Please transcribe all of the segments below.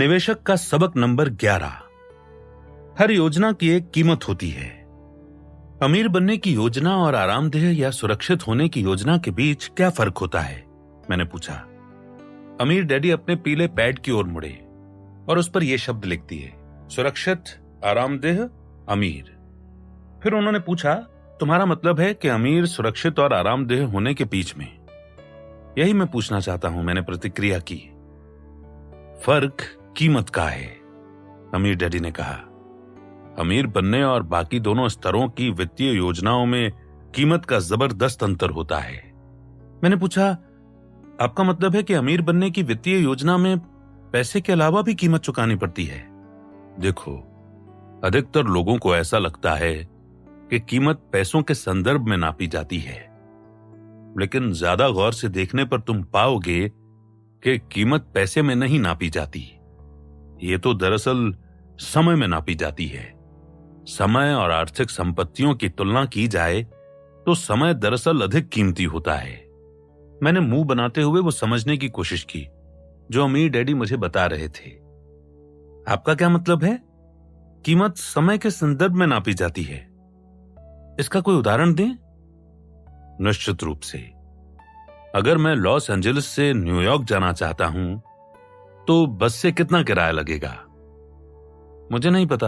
निवेशक का सबक नंबर 11। हर योजना की एक कीमत होती है। अमीर बनने की योजना और आरामदेह या सुरक्षित होने की योजना के बीच क्या फर्क होता है, मैंने पूछा। अमीर डैडी अपने पीले पैड की ओर मुड़े और उस पर यह शब्द लिख दिए, सुरक्षित, आरामदेह, अमीर। फिर उन्होंने पूछा, तुम्हारा मतलब है कि अमीर, सुरक्षित और आरामदेह होने के बीच में? यही मैं पूछना चाहता हूं, मैंने प्रतिक्रिया की। फर्क कीमत का है, अमीर डैडी ने कहा। अमीर बनने और बाकी दोनों स्तरों की वित्तीय योजनाओं में कीमत का जबरदस्त अंतर होता है। मैंने पूछा, आपका मतलब है कि अमीर बनने की वित्तीय योजना में पैसे के अलावा भी कीमत चुकानी पड़ती है? देखो, अधिकतर लोगों को ऐसा लगता है कि कीमत पैसों के संदर्भ में नापी जाती है, लेकिन ज्यादा गौर से देखने पर तुम पाओगे कि कीमत पैसे में नहीं नापी जाती। ये तो दरअसल समय में नापी जाती है। समय और आर्थिक संपत्तियों की तुलना की जाए तो समय दरअसल अधिक कीमती होता है। मैंने मुंह बनाते हुए वो समझने की कोशिश की जो अमीर डैडी मुझे बता रहे थे। आपका क्या मतलब है? कीमत समय के संदर्भ में नापी जाती है। इसका कोई उदाहरण दें? निश्चित रूप से। अगर मैं लॉस एंजलिस से न्यूयॉर्क जाना चाहता हूं तो बस से कितना किराया लगेगा? मुझे नहीं पता,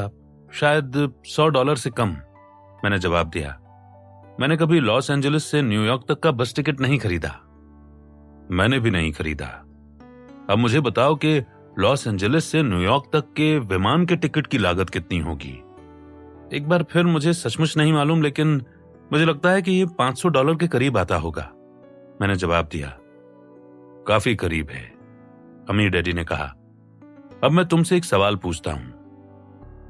शायद $100 से कम, मैंने जवाब दिया। मैंने कभी लॉस एंजलिस से न्यूयॉर्क तक का बस टिकट नहीं खरीदा। मैंने भी नहीं खरीदा। अब मुझे बताओ कि लॉस एंजलिस से न्यूयॉर्क तक के विमान के टिकट की लागत कितनी होगी? एक बार फिर मुझे सचमुच नहीं मालूम, लेकिन मुझे लगता है कि ये $500 के करीब आता होगा, मैंने जवाब दिया। काफी करीब है, अमीर डैडी ने कहा। अब मैं तुमसे एक सवाल पूछता हूं,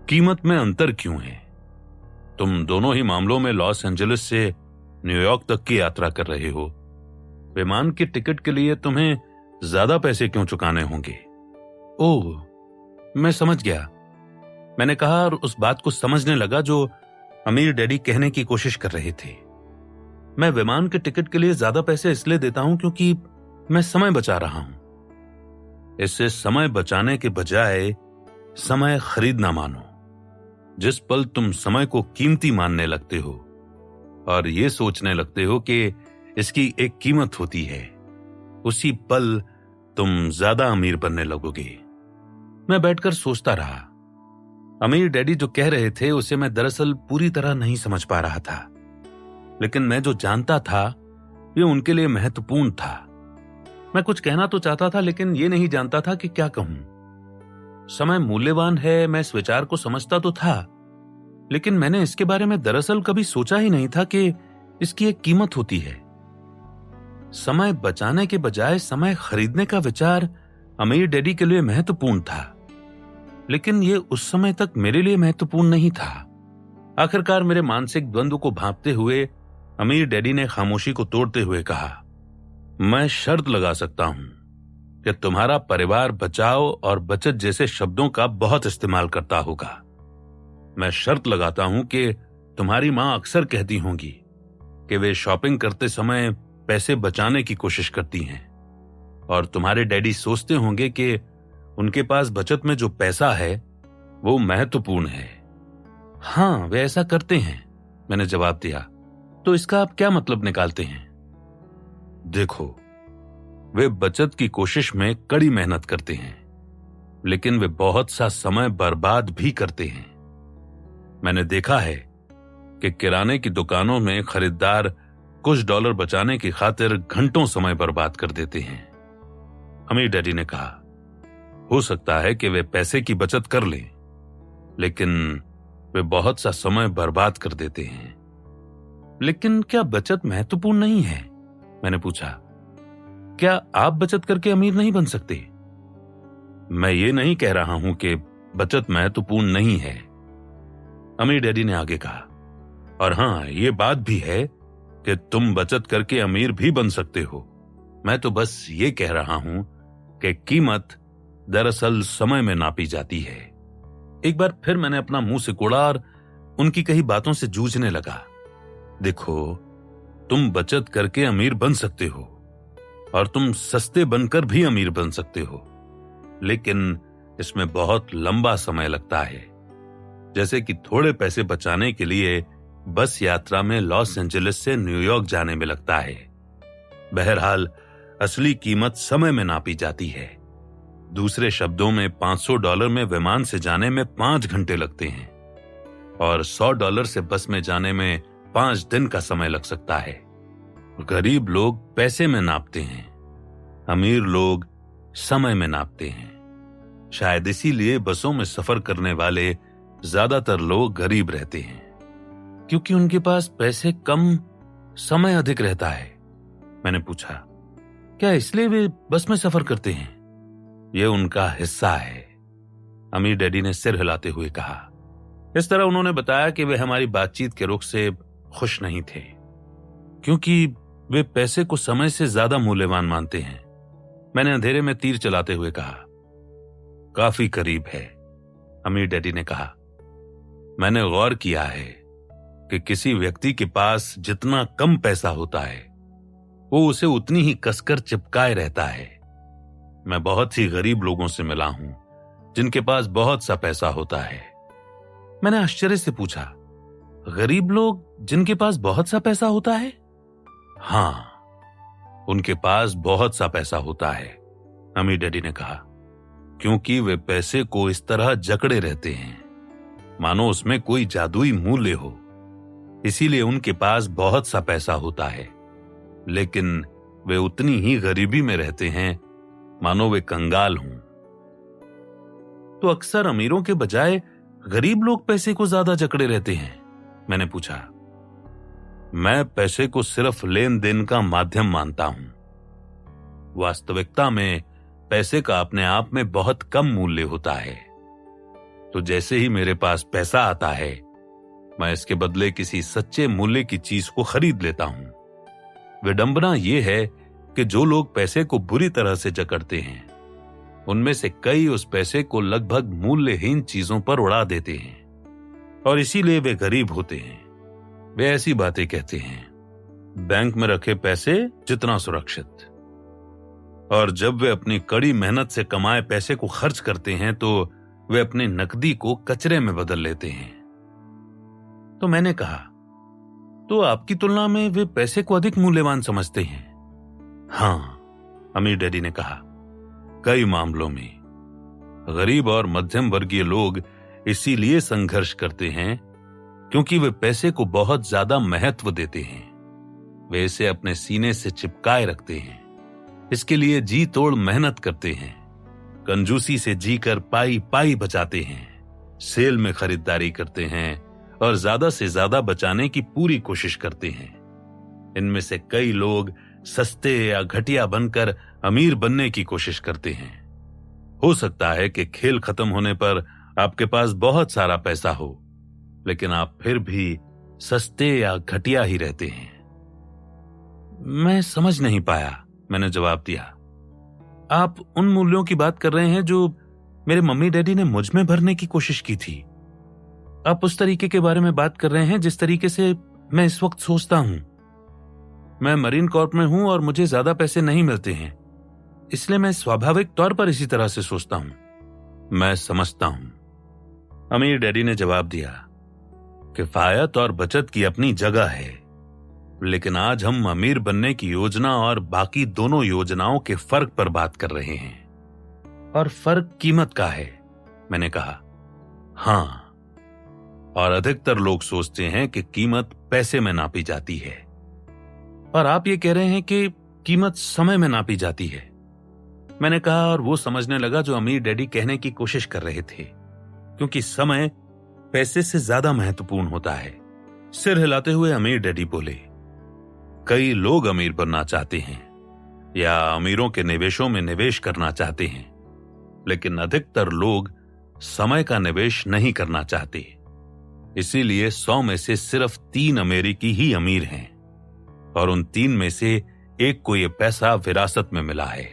कीमत में अंतर क्यों है? तुम दोनों ही मामलों में लॉस एंजलिस से न्यूयॉर्क तक की यात्रा कर रहे हो। विमान के टिकट के लिए तुम्हें ज्यादा पैसे क्यों चुकाने होंगे? ओह, मैं समझ गया, मैंने कहा और उस बात को समझने लगा जो अमीर डैडी कहने की कोशिश कर रहे थे। मैं विमान के टिकट के लिए ज्यादा पैसे इसलिए देता हूं क्योंकि मैं समय बचा रहा हूं। इससे समय बचाने के बजाय समय खरीदना मानो। जिस पल तुम समय को कीमती मानने लगते हो और ये सोचने लगते हो कि इसकी एक कीमत होती है, उसी पल तुम ज्यादा अमीर बनने लगोगे। मैं बैठकर सोचता रहा। अमीर डैडी जो कह रहे थे उसे मैं दरअसल पूरी तरह नहीं समझ पा रहा था, लेकिन मैं जो जानता था ये उनके लिए महत्वपूर्ण था। मैं कुछ कहना तो चाहता था, लेकिन ये नहीं जानता था कि क्या कहूं। समय मूल्यवान है, मैं इस विचार को समझता तो था, लेकिन मैंने इसके बारे में दरअसल कभी सोचा ही नहीं था कि इसकी एक कीमत होती है। समय बचाने के बजाय समय खरीदने का विचार अमीर डैडी के लिए महत्वपूर्ण था, लेकिन ये उस समय तक मेरे लिए महत्वपूर्ण नहीं था। आखिरकार मेरे मानसिक द्वंद्व को भांपते हुए अमीर डैडी ने खामोशी को तोड़ते हुए कहा, मैं शर्त लगा सकता हूं कि तुम्हारा परिवार बचाओ और बचत जैसे शब्दों का बहुत इस्तेमाल करता होगा। मैं शर्त लगाता हूं कि तुम्हारी मां अक्सर कहती होंगी कि वे शॉपिंग करते समय पैसे बचाने की कोशिश करती हैं, और तुम्हारे डैडी सोचते होंगे कि उनके पास बचत में जो पैसा है वो महत्वपूर्ण है। हाँ, वे ऐसा करते हैं, मैंने जवाब दिया। तो इसका आप क्या मतलब निकालते हैं? देखो, वे बचत की कोशिश में कड़ी मेहनत करते हैं, लेकिन वे बहुत सा समय बर्बाद भी करते हैं। मैंने देखा है कि किराने की दुकानों में खरीदार कुछ डॉलर बचाने की खातिर घंटों समय बर्बाद कर देते हैं। अमीर डैडी ने कहा, हो सकता है कि वे पैसे की बचत कर लें, लेकिन वे बहुत सा समय बर्बाद कर देते हैं। लेकिन क्या बचत महत्वपूर्ण नहीं है? मैंने पूछा। क्या आप बचत करके अमीर नहीं बन सकते? मैं ये नहीं कह रहा हूं कि बचत महत्वपूर्ण नहीं है, अमीर डैडी ने आगे कहा। और हां, ये बात भी है कि तुम बचत करके अमीर भी बन सकते हो। मैं तो बस ये कह रहा हूं कि कीमत दरअसल समय में नापी जाती है। एक बार फिर मैंने अपना मुंह सिकोड़ा और उनकी कही बातों से जूझने लगा। देखो, तुम बचत करके अमीर बन सकते हो और तुम सस्ते बनकर भी अमीर बन सकते हो, लेकिन इसमें बहुत लंबा समय लगता है, जैसे कि थोड़े पैसे बचाने के लिए बस यात्रा में लॉस एंजलिस से न्यूयॉर्क जाने में लगता है। बहरहाल असली कीमत समय में नापी जाती है। दूसरे शब्दों में $500 में विमान से जाने में 5 घंटे लगते हैं और $100 से बस में जाने में 5 दिन का समय लग सकता है। गरीब लोग पैसे में नापते हैं, अमीर लोग समय में नापते हैं। शायद इसीलिए बसों में सफर करने वाले ज्यादातर लोग गरीब रहते हैं, क्योंकि उनके पास पैसे कम, समय अधिक रहता है। मैंने पूछा, क्या इसलिए वे बस में सफर करते हैं? यह उनका हिस्सा है, अमीर डैडी ने सिर हिलाते हुए कहा। इस तरह उन्होंने बताया कि वे हमारी बातचीत के रुख से खुश नहीं थे, क्योंकि वे पैसे को समय से ज्यादा मूल्यवान मानते हैं। मैंने अंधेरे में तीर चलाते हुए कहा, काफी करीब है, अमीर डैडी ने कहा। मैंने गौर किया है कि किसी व्यक्ति के पास जितना कम पैसा होता है, वो उसे उतनी ही कसकर चिपकाए रहता है। मैं बहुत ही गरीब लोगों से मिला हूं जिनके पास बहुत सा पैसा होता है। मैंने आश्चर्य से पूछा, गरीब लोग जिनके पास बहुत सा पैसा होता है? हां, उनके पास बहुत सा पैसा होता है, अमीर डैडी ने कहा, क्योंकि वे पैसे को इस तरह जकड़े रहते हैं मानो उसमें कोई जादुई मूल्य हो। इसीलिए उनके पास बहुत सा पैसा होता है, लेकिन वे उतनी ही गरीबी में रहते हैं मानो वे कंगाल हों। तो अक्सर अमीरों के बजाय गरीब लोग पैसे को ज्यादा जकड़े रहते हैं? मैंने पूछा। मैं पैसे को सिर्फ लेन देन का माध्यम मानता हूं। वास्तविकता में पैसे का अपने आप में बहुत कम मूल्य होता है। तो जैसे ही मेरे पास पैसा आता है, मैं इसके बदले किसी सच्चे मूल्य की चीज को खरीद लेता हूं। विडंबना यह है कि जो लोग पैसे को बुरी तरह से जकड़ते हैं, उनमें से कई उस पैसे को लगभग मूल्यहीन चीजों पर उड़ा देते हैं और इसीलिए वे गरीब होते हैं। वे ऐसी बातें कहते हैं, बैंक में रखे पैसे जितना सुरक्षित, और जब वे अपनी कड़ी मेहनत से कमाए पैसे को खर्च करते हैं तो वे अपनी नकदी को कचरे में बदल लेते हैं। तो मैंने कहा, तो आपकी तुलना में वे पैसे को अधिक मूल्यवान समझते हैं? हां, अमीर डैडी ने कहा, कई मामलों में। गरीब और मध्यम वर्गीय लोग इसीलिए संघर्ष करते हैं क्योंकि वे पैसे को बहुत ज्यादा महत्व देते हैं। वे इसे अपने सीने से चिपकाए रखते हैं, इसके लिए जी तोड़ मेहनत करते हैं, कंजूसी से जीकर पाई पाई बचाते हैं, सेल में खरीदारी करते हैं और ज्यादा से ज्यादा बचाने की पूरी कोशिश करते हैं। इनमें से कई लोग सस्ते या घटिया बनकर अमीर बनने की कोशिश करते हैं। हो सकता है कि खेल खत्म होने पर आपके पास बहुत सारा पैसा हो, लेकिन आप फिर भी सस्ते या घटिया ही रहते हैं। मैं समझ नहीं पाया, मैंने जवाब दिया। आप उन मूल्यों की बात कर रहे हैं जो मेरे मम्मी डैडी ने मुझ में भरने की कोशिश की थी। आप उस तरीके के बारे में बात कर रहे हैं जिस तरीके से मैं इस वक्त सोचता हूं। मैं मरीन कॉर्प में हूं और मुझे ज्यादा पैसे नहीं मिलते हैं, इसलिए मैं स्वाभाविक तौर पर इसी तरह से सोचता हूं। मैं समझता हूं, अमीर डैडी ने जवाब दिया। किफायत और बचत की अपनी जगह है, लेकिन आज हम अमीर बनने की योजना और बाकी दोनों योजनाओं के फर्क पर बात कर रहे हैं। और फर्क कीमत का है, मैंने कहा। हां, और अधिकतर लोग सोचते हैं कि कीमत पैसे में नापी जाती है, और आप ये कह रहे हैं कि कीमत समय में नापी जाती है, मैंने कहा। और वो समझने लगा जो अमीर डैडी कहने की कोशिश कर रहे थे, क्योंकि समय पैसे से ज्यादा महत्वपूर्ण होता है। सिर हिलाते हुए अमीर डैडी बोले, कई लोग अमीर बनना चाहते हैं या अमीरों के निवेशों में निवेश करना चाहते हैं, लेकिन अधिकतर लोग समय का निवेश नहीं करना चाहते। इसीलिए 100 में से सिर्फ 3 अमेरिकी ही अमीर हैं, और उन 3 में से एक को यह पैसा विरासत में मिला है।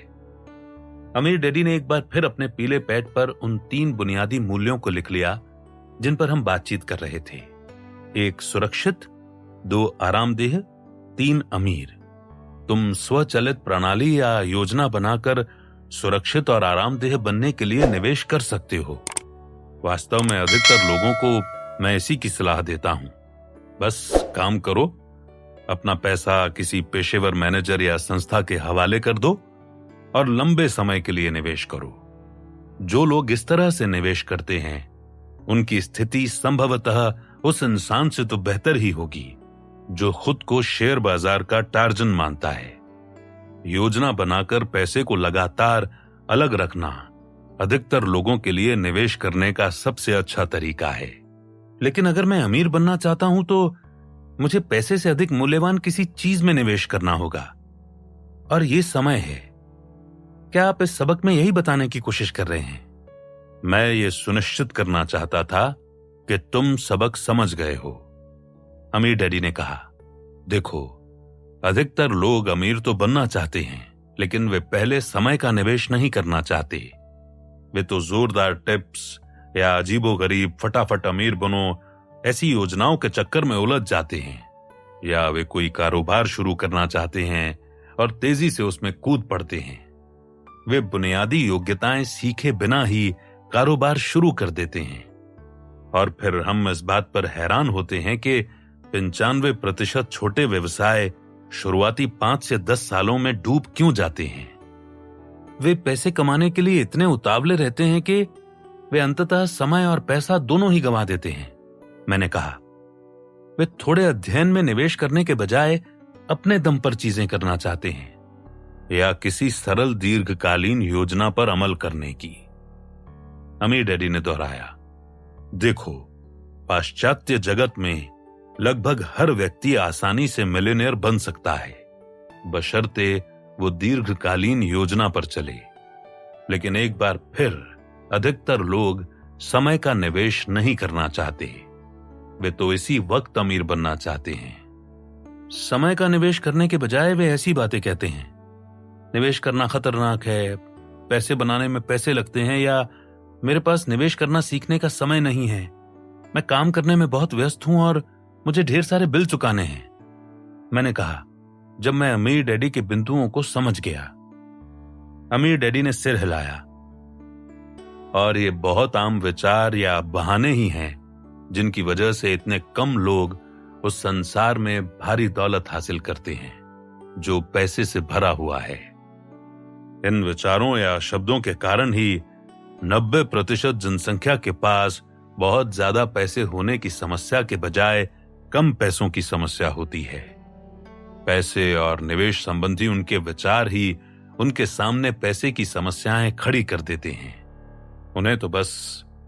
अमीर डैडी ने एक बार फिर अपने पीले पैड पर उन 3 बुनियादी मूल्यों को लिख लिया जिन पर हम बातचीत कर रहे थे। 1 सुरक्षित, 2 आरामदेह, 3 अमीर। तुम स्वचालित प्रणाली या योजना बनाकर सुरक्षित और आरामदेह बनने के लिए निवेश कर सकते हो। वास्तव में अधिकतर लोगों को मैं इसी की सलाह देता हूं। बस काम करो, अपना पैसा किसी पेशेवर मैनेजर या संस्था के हवाले कर दो और लंबे समय के लिए निवेश करो। जो लोग इस तरह से निवेश करते हैं उनकी स्थिति संभवतः उस इंसान से तो बेहतर ही होगी जो खुद को शेयर बाजार का टार्जन मानता है। योजना बनाकर पैसे को लगातार अलग रखना अधिकतर लोगों के लिए निवेश करने का सबसे अच्छा तरीका है। लेकिन अगर मैं अमीर बनना चाहता हूं तो मुझे पैसे से अधिक मूल्यवान किसी चीज में निवेश करना होगा, और ये समय है। क्या आप इस सबक में यही बताने की कोशिश कर रहे हैं? मैं ये सुनिश्चित करना चाहता था कि तुम सबक समझ गए हो, अमीर डैडी ने कहा। देखो, अधिकतर लोग अमीर तो बनना चाहते हैं, लेकिन वे पहले समय का निवेश नहीं करना चाहते। वे तो जोरदार टिप्स या अजीबोगरीब फटाफट अमीर बनो ऐसी योजनाओं के चक्कर में उलझ जाते हैं, या वे कोई कारोबार शुरू करना चाहते हैं और तेजी से उसमें कूद पड़ते हैं। वे बुनियादी योग्यताएं सीखे बिना ही कारोबार शुरू कर देते हैं, और फिर हम इस बात पर हैरान होते हैं कि 95% छोटे व्यवसाय शुरुआती 5 से 10 सालों में डूब क्यों जाते हैं। वे पैसे कमाने के लिए इतने उतावले रहते हैं कि वे अंततः समय और पैसा दोनों ही गंवा देते हैं, मैंने कहा। वे थोड़े अध्ययन में निवेश करने के बजाय अपने दम पर चीजें करना चाहते हैं, या किसी सरल दीर्घकालीन योजना पर अमल करने की। अमीर डैडी ने दोहराया, देखो, पाश्चात्य जगत में लगभग हर व्यक्ति आसानी से मिलियनेयर बन सकता है, बशर्ते वो दीर्घकालीन योजना पर चले। लेकिन एक बार फिर अधिकतर लोग समय का निवेश नहीं करना चाहते। वे तो इसी वक्त अमीर बनना चाहते हैं। समय का निवेश करने के बजाय वे ऐसी बातें कहते हैं, निवेश करना खतरनाक है, पैसे बनाने में पैसे लगते हैं, या मेरे पास निवेश करना सीखने का समय नहीं है, मैं काम करने में बहुत व्यस्त हूं और मुझे ढेर सारे बिल चुकाने हैं। मैंने कहा, जब मैं अमीर डैडी के बिंदुओं को समझ गया। अमीर डैडी ने सिर हिलाया, और ये बहुत आम विचार या बहाने ही हैं जिनकी वजह से इतने कम लोग उस संसार में भारी दौलत हासिल करते हैं जो पैसे से भरा हुआ है। इन विचारों या शब्दों के कारण ही 90% जनसंख्या के पास बहुत ज्यादा पैसे होने की समस्या के बजाय कम पैसों की समस्या होती है। पैसे और निवेश संबंधी उनके विचार ही उनके सामने पैसे की समस्याएं खड़ी कर देते हैं। उन्हें तो बस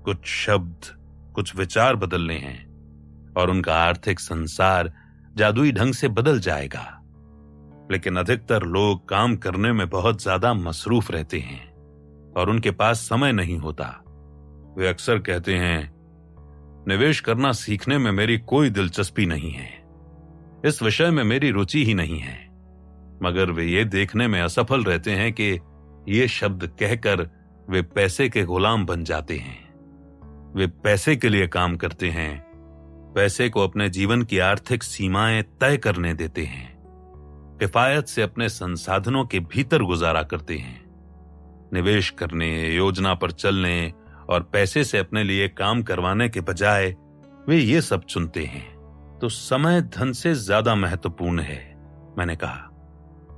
कुछ शब्द, कुछ विचार बदलने हैं और उनका आर्थिक संसार जादुई ढंग से बदल जाएगा। लेकिन अधिकतर लोग काम करने में बहुत ज्यादा मसरूफ रहते हैं और उनके पास समय नहीं होता। वे अक्सर कहते हैं, निवेश करना सीखने में मेरी कोई दिलचस्पी नहीं है, इस विषय में मेरी रुचि ही नहीं है। मगर वे ये देखने में असफल रहते हैं कि ये शब्द कहकर वे पैसे के गुलाम बन जाते हैं। वे पैसे के लिए काम करते हैं, पैसे को अपने जीवन की आर्थिक सीमाएं तय करने देते हैं, किफायत से अपने संसाधनों के भीतर गुजारा करते हैं। निवेश करने, योजना पर चलने और पैसे से अपने लिए काम करवाने के बजाय वे ये सब चुनते हैं। तो समय धन से ज्यादा महत्वपूर्ण है, मैंने कहा।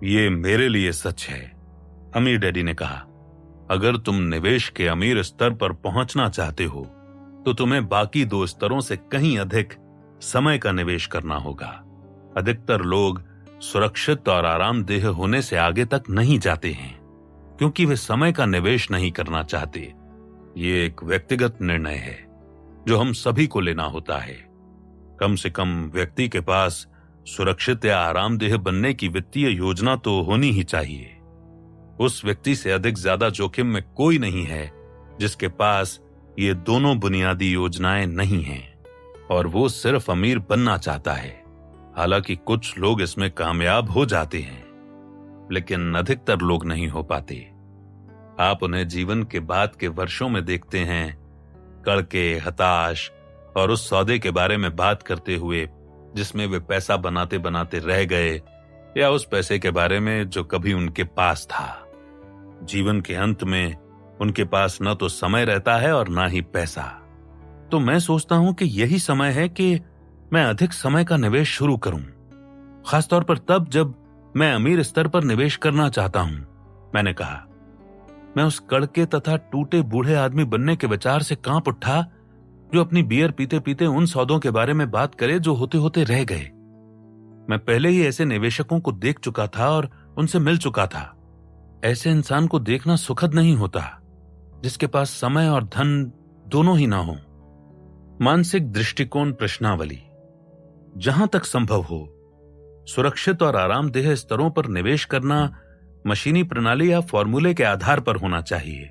ये मेरे लिए सच है, अमीर डैडी ने कहा। अगर तुम निवेश के अमीर स्तर पर पहुंचना चाहते हो तो तुम्हें बाकी 2 स्तरों से कहीं अधिक समय का निवेश करना होगा। अधिकतर लोग सुरक्षित और आरामदेह होने से आगे तक नहीं जाते हैं क्योंकि वे समय का निवेश नहीं करना चाहते। ये एक व्यक्तिगत निर्णय है जो हम सभी को लेना होता है। कम से कम व्यक्ति के पास सुरक्षित या आरामदेह बनने की वित्तीय योजना तो होनी ही चाहिए। उस व्यक्ति से अधिक ज्यादा जोखिम में कोई नहीं है जिसके पास ये दोनों बुनियादी योजनाएं नहीं हैं और वो सिर्फ अमीर बनना चाहता है। हालांकि कुछ लोग इसमें कामयाब हो जाते हैं, लेकिन अधिकतर लोग नहीं हो पाते। आप उन्हें जीवन के बाद के वर्षों में देखते हैं, कड़के, हताश और उस सौदे के बारे में बात करते हुए जिसमें वे पैसा बनाते बनाते रह गए, या उस पैसे के बारे में जो कभी उनके पास था। जीवन के अंत में उनके पास न तो समय रहता है और ना ही पैसा। तो मैं सोचता हूं कि यही समय है कि मैं अधिक समय का निवेश शुरू करूं, खासतौर पर तब जब मैं अमीर स्तर पर निवेश करना चाहता हूं। मैंने कहा, मैं उस कड़के तथा टूटे बूढ़े आदमी बनने के विचार से कांप उठा जो अपनी बियर पीते पीते उन सौदों के बारे में बात करे जो होते होते रह गए। मैं पहले ही ऐसे निवेशकों को देख चुका था और उनसे मिल चुका था। ऐसे इंसान को देखना सुखद नहीं होता जिसके पास समय और धन दोनों ही ना हो। मानसिक दृष्टिकोण प्रश्नावली। जहां तक संभव हो, सुरक्षित और आरामदेह स्तरों पर निवेश करना मशीनी प्रणाली या फॉर्मूले के आधार पर होना चाहिए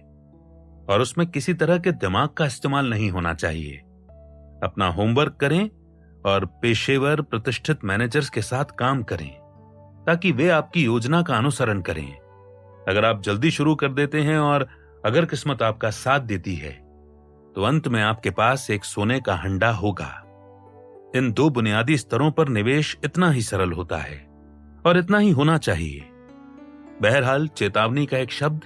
और उसमें किसी तरह के दिमाग का इस्तेमाल नहीं होना चाहिए। अपना होमवर्क करें और पेशेवर प्रतिष्ठित मैनेजर्स के साथ काम करें ताकि वे आपकी योजना का अनुसरण करें। अगर आप जल्दी शुरू कर देते हैं और अगर किस्मत आपका साथ देती है तो अंत में आपके पास एक सोने का हंडा होगा। इन दो बुनियादी स्तरों पर निवेश इतना ही सरल होता है और इतना ही होना चाहिए। बहरहाल, चेतावनी का एक शब्द,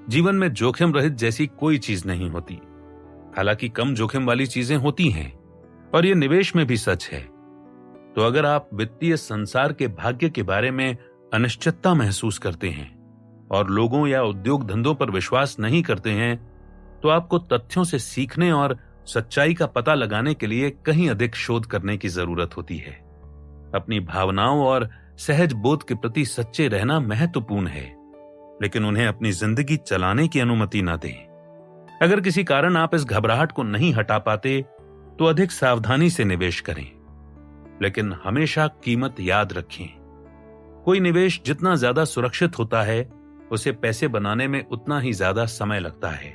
जीवन में जोखिम रहित जैसी कोई चीज नहीं होती। हालांकि कम जोखिम वाली चीजें होती हैं और यह निवेश में भी सच है। तो अगर आप वित्तीय संसार के भाग्य के बारे में अनिश्चितता महसूस करते हैं और लोगों या उद्योग धंधों पर विश्वास नहीं करते हैं, तो आपको तथ्यों से सीखने और सच्चाई का पता लगाने के लिए कहीं अधिक शोध करने की जरूरत होती है। अपनी भावनाओं और सहज बोध के प्रति सच्चे रहना महत्वपूर्ण है, लेकिन उन्हें अपनी जिंदगी चलाने की अनुमति न दें। अगर किसी कारण आप इस घबराहट को नहीं हटा पाते तो अधिक सावधानी से निवेश करें, लेकिन हमेशा कीमत याद रखें। कोई निवेश जितना ज्यादा सुरक्षित होता है, उसे पैसे बनाने में उतना ही ज्यादा समय लगता है।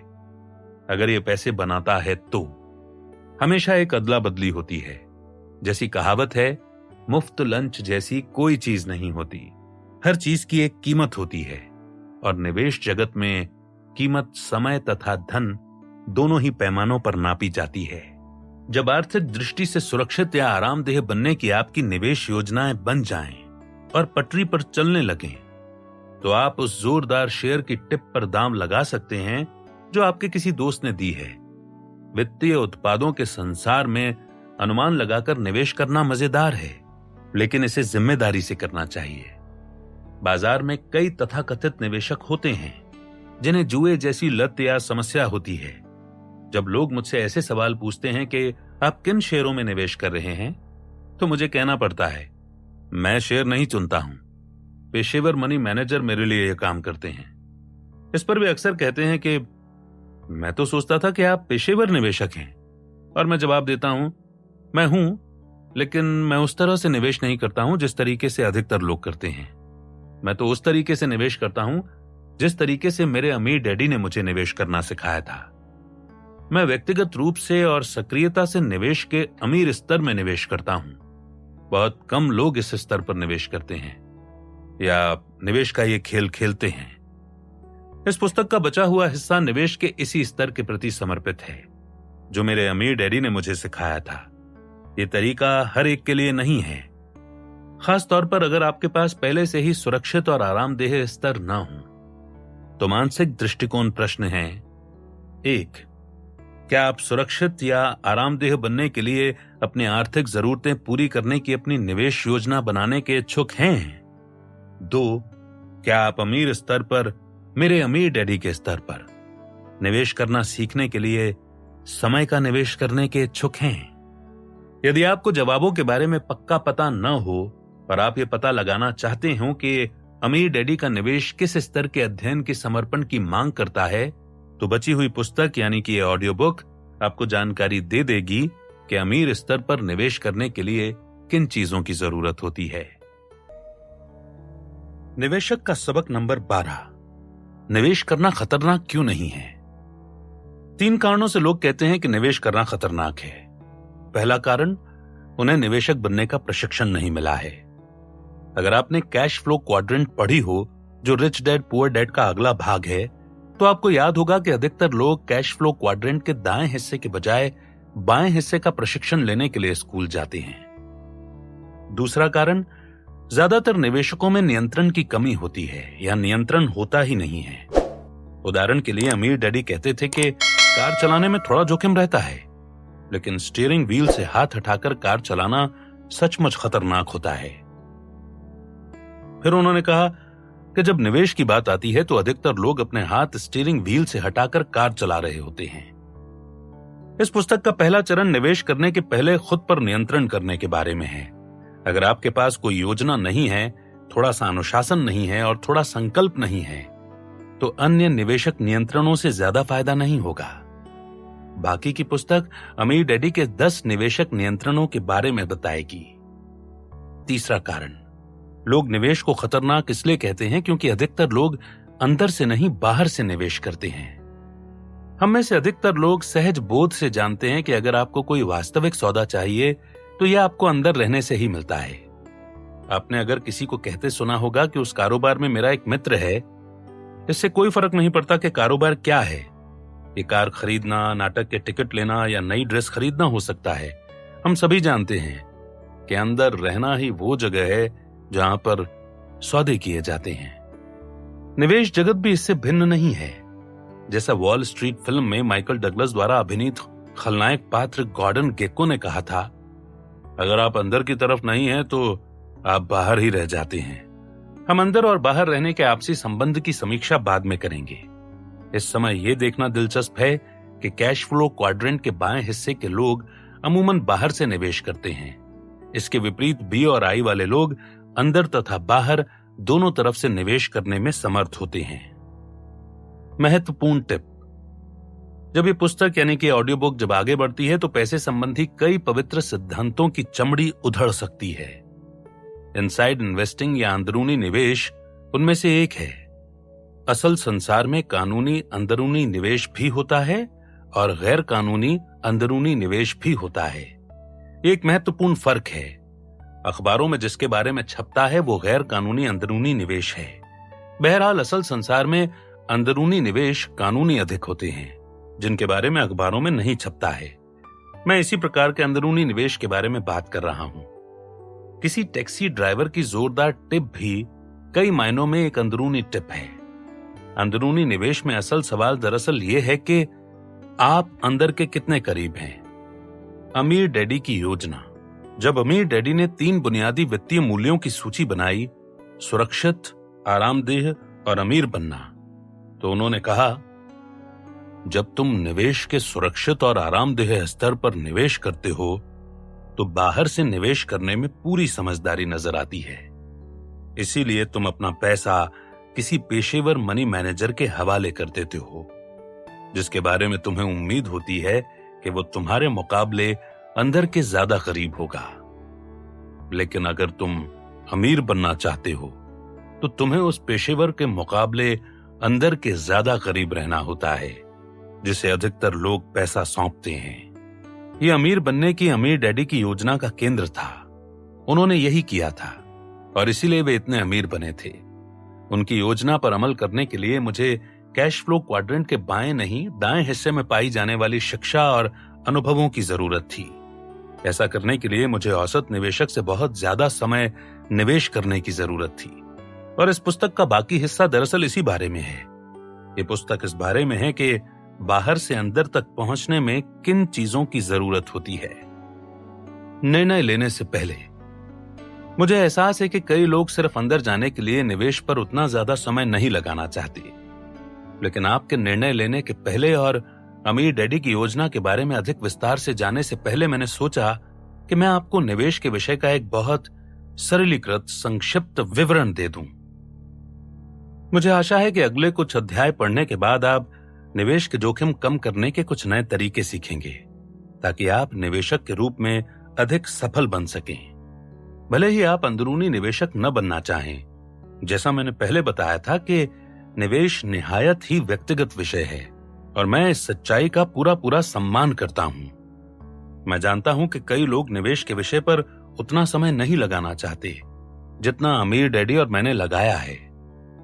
अगर ये पैसे बनाता है तो हमेशा एक अदला बदली होती है। जैसी कहावत है, मुफ्त लंच जैसी कोई चीज नहीं होती। हर चीज की एक कीमत होती है और निवेश जगत में कीमत समय तथा धन दोनों ही पैमानों पर नापी जाती है। जब आर्थिक दृष्टि से सुरक्षित या आरामदेह बनने की आपकी निवेश योजनाएं बन जाएं और पटरी पर चलने लगें, तो आप उस जोरदार शेयर की टिप पर दाम लगा सकते हैं जो आपके किसी दोस्त ने दी है। वित्तीय उत्पादों के संसार में अनुमान लगाकर निवेश करना मजेदार है, लेकिन इसे जिम्मेदारी से करना चाहिए। बाजार में कई तथाकथित निवेशक होते हैं जिन्हें जुए जैसी लत या समस्या होती है। जब लोग मुझसे ऐसे सवाल पूछते हैं कि आप किन शेयरों में निवेश कर रहे हैं, तो मुझे कहना पड़ता है, मैं शेयर नहीं चुनता हूं, पेशेवर मनी मैनेजर मेरे लिए यह काम करते हैं। इस पर वे अक्सर कहते हैं कि मैं तो सोचता था कि आप पेशेवर निवेशक हैं, और मैं जवाब देता हूं, मैं हूं, लेकिन मैं उस तरह से निवेश नहीं करता हूं जिस तरीके से अधिकतर लोग करते हैं। मैं तो उस तरीके से निवेश करता हूं जिस तरीके से मेरे अमीर डैडी ने मुझे निवेश करना सिखाया था। मैं व्यक्तिगत रूप से और सक्रियता से निवेश के अमीर स्तर में निवेश करता हूं। बहुत कम लोग इस स्तर पर निवेश करते हैं या निवेश का ये खेल खेलते हैं। इस पुस्तक का बचा हुआ हिस्सा निवेश के इसी स्तर के प्रति समर्पित है जो मेरे अमीर डैडी ने मुझे सिखाया था। ये तरीका हर एक के लिए नहीं है, खास तौर पर अगर आपके पास पहले से ही सुरक्षित और आरामदेह स्तर न हो। तो मानसिक दृष्टिकोण प्रश्न है, 1. क्या आप सुरक्षित या आरामदेह बनने के लिए अपनी आर्थिक जरूरतें पूरी करने की अपनी निवेश योजना बनाने के इच्छुक हैं? 2. क्या आप अमीर स्तर पर, मेरे अमीर डैडी के स्तर पर, निवेश करना सीखने के लिए समय का निवेश करने के इच्छुक हैं? यदि आपको जवाबों के बारे में पक्का पता न हो और आप ये पता लगाना चाहते हो कि अमीर डैडी का निवेश किस स्तर के अध्ययन के समर्पण की मांग करता है, तो बची हुई पुस्तक यानी कि ये ऑडियो बुक आपको जानकारी दे देगी कि अमीर स्तर पर निवेश करने के लिए किन चीजों की जरूरत होती है। निवेशक का सबक नंबर 12, निवेश करना खतरनाक क्यों नहीं है? 3 कारणों से लोग कहते हैं कि निवेश करना खतरनाक है। पहला कारण, उन्हें निवेशक बनने का प्रशिक्षण नहीं मिला है। अगर आपने कैश फ्लो क्वाड्रेंट पढ़ी हो, जो रिच डैड पुअर डैड का अगला भाग है, तो आपको याद होगा कि अधिकतर लोग कैश फ्लो क्वाड्रेंट के दाएं हिस्से के बजाय बाएं हिस्से का प्रशिक्षण लेने के लिए स्कूल जाते हैं। दूसरा कारण, ज्यादातर निवेशकों में नियंत्रण की कमी होती है या नियंत्रण होता ही नहीं है। उदाहरण के लिए अमीर डैडी कहते थे कि कार चलाने में थोड़ा जोखिम रहता है, लेकिन स्टीयरिंग व्हील से हाथ हटाकर कार चलाना सचमुच खतरनाक होता है। फिर उन्होंने कहा कि जब निवेश की बात आती है तो अधिकतर लोग अपने हाथ स्टीयरिंग व्हील से हटाकर कार चला रहे होते हैं। इस पुस्तक का पहला चरण निवेश करने के पहले खुद पर नियंत्रण करने के बारे में है। अगर आपके पास कोई योजना नहीं है, थोड़ा सा अनुशासन नहीं है और थोड़ा संकल्प नहीं है, तो अन्य निवेशक नियंत्रणों से ज्यादा फायदा नहीं होगा। बाकी की पुस्तक अमीर डैडी के 10 निवेशक नियंत्रणों के बारे में बताएगी। तीसरा कारण, लोग निवेश को खतरनाक इसलिए कहते हैं क्योंकि अधिकतर लोग अंदर से नहीं बाहर से निवेश करते हैं। हम में से अधिकतर लोग सहज बोध से जानते हैं कि अगर आपको कोई वास्तविक सौदा चाहिए तो यह आपको अंदर रहने से ही मिलता है। आपने अगर किसी को कहते सुना होगा कि उस कारोबार में मेरा एक मित्र है, इससे कोई फर्क नहीं पड़ता कि कारोबार क्या है। ये कार खरीदना, नाटक के टिकट लेना या नई ड्रेस खरीदना हो सकता है। हम सभी जानते हैं कि अंदर रहना ही वो जगह है जहां पर सौदे किए जाते हैं। निवेश जगत भी इससे भिन्न नहीं है। जैसा वॉल स्ट्रीट फिल्म में माइकल डगलस द्वारा अभिनीत खलनायक पात्र गॉर्डन गेको ने कहा था, अगर आप अंदर की तरफ नहीं हैं तो आप बाहर ही रह जाते हैं। हम अंदर और बाहर रहने के आपसी संबंध की समीक्षा बाद में करेंगे। इस समय यह देखना दिलचस्प है कि कैश फ्लो क्वाड्रेंट के बाएं हिस्से के लोग अमूमन बाहर से निवेश करते हैं। इसके विपरीत बी और आई वाले लोग अंदर तथा बाहर दोनों तरफ से निवेश करने में समर्थ होते हैं। महत्वपूर्ण टिप, जब ये पुस्तक यानी कि ऑडियो बुक जब आगे बढ़ती है तो पैसे संबंधी कई पवित्र सिद्धांतों की चमड़ी उधड़ सकती है। इनसाइड इन्वेस्टिंग या अंदरूनी निवेश उनमें से एक है। असल संसार में कानूनी अंदरूनी निवेश भी होता है और गैर कानूनी अंदरूनी निवेश भी होता है। एक महत्वपूर्ण फर्क है। अखबारों में जिसके बारे में छपता है वो गैर कानूनी अंदरूनी निवेश है। बहरहाल असल संसार में अंदरूनी निवेश कानूनी अधिक होते हैं, जिनके बारे में अखबारों में नहीं छपता है। मैं इसी प्रकार के अंदरूनी निवेश के बारे में बात कर रहा हूं। किसी टैक्सी ड्राइवर की जोरदार टिप भी कई मायनों में एक अंदरूनी टिप है। अंदरूनी निवेश में असल सवाल दरअसल यह है कि आप अंदर के कितने करीब हैं। अमीर डैडी की योजना। जब अमीर डैडी ने 3 बुनियादी वित्तीय मूल्यों की सूची बनाई, सुरक्षित, आरामदेह और अमीर बनना, तो उन्होंने कहा, जब तुम निवेश के सुरक्षित और आरामदेह स्तर पर निवेश करते हो तो बाहर से निवेश करने में पूरी समझदारी नजर आती है। इसीलिए तुम अपना पैसा किसी पेशेवर मनी मैनेजर के हवाले कर देते हो, जिसके बारे में तुम्हें उम्मीद होती है कि वो तुम्हारे मुकाबले अंदर के ज्यादा करीब होगा। लेकिन अगर तुम अमीर बनना चाहते हो तो तुम्हें उस पेशेवर के मुकाबले अंदर के ज्यादा करीब रहना होता है, जिसे अधिकतर लोग पैसा सौंपते हैं। यह अमीर बनने की अमीर डैडी की योजना का केंद्र था। उन्होंने यही किया था और इसीलिए वे इतने अमीर बने थे। उनकी योजना पर अमल करने के लिए मुझे कैश फ्लो क्वाड्रेंट के बाएं नहीं दाएं हिस्से में पाई जाने वाली शिक्षा और अनुभवों की जरूरत थी। ऐसा करने के लिए मुझे औसत निवेशक से बहुत ज्यादा समय निवेश करने की जरूरत थी। और इस पुस्तक का बाकी हिस्सा दरअसल इसी बारे में है। ये पुस्तक इस बारे में है कि बाहर से अंदर तक पहुंचने में किन चीजों की जरूरत होती है। निर्णय लेने से पहले मुझे एहसास है कि कई लोग सिर्फ अंदर जाने के लिए निवेश पर उतना ज्यादा समय नहीं लगाना चाहते, लेकिन आपके निर्णय लेने के पहले और अमीर डैडी की योजना के बारे में अधिक विस्तार से जाने से पहले मैंने सोचा कि मैं आपको निवेश के विषय का एक बहुत सरलीकृत संक्षिप्त विवरण दे दूं। मुझे आशा है कि अगले कुछ अध्याय पढ़ने के बाद आप निवेश के जोखिम कम करने के कुछ नए तरीके सीखेंगे, ताकि आप निवेशक के रूप में अधिक सफल बन सकें। भले ही आप अंदरूनी निवेशक न बनना चाहें। जैसा मैंने पहले बताया था कि निवेश निहायत ही व्यक्तिगत विषय है और मैं इस सच्चाई का पूरा सम्मान करता हूं। मैं जानता हूं कि कई लोग निवेश के विषय पर उतना समय नहीं लगाना चाहते जितना अमीर डैडी और मैंने लगाया है।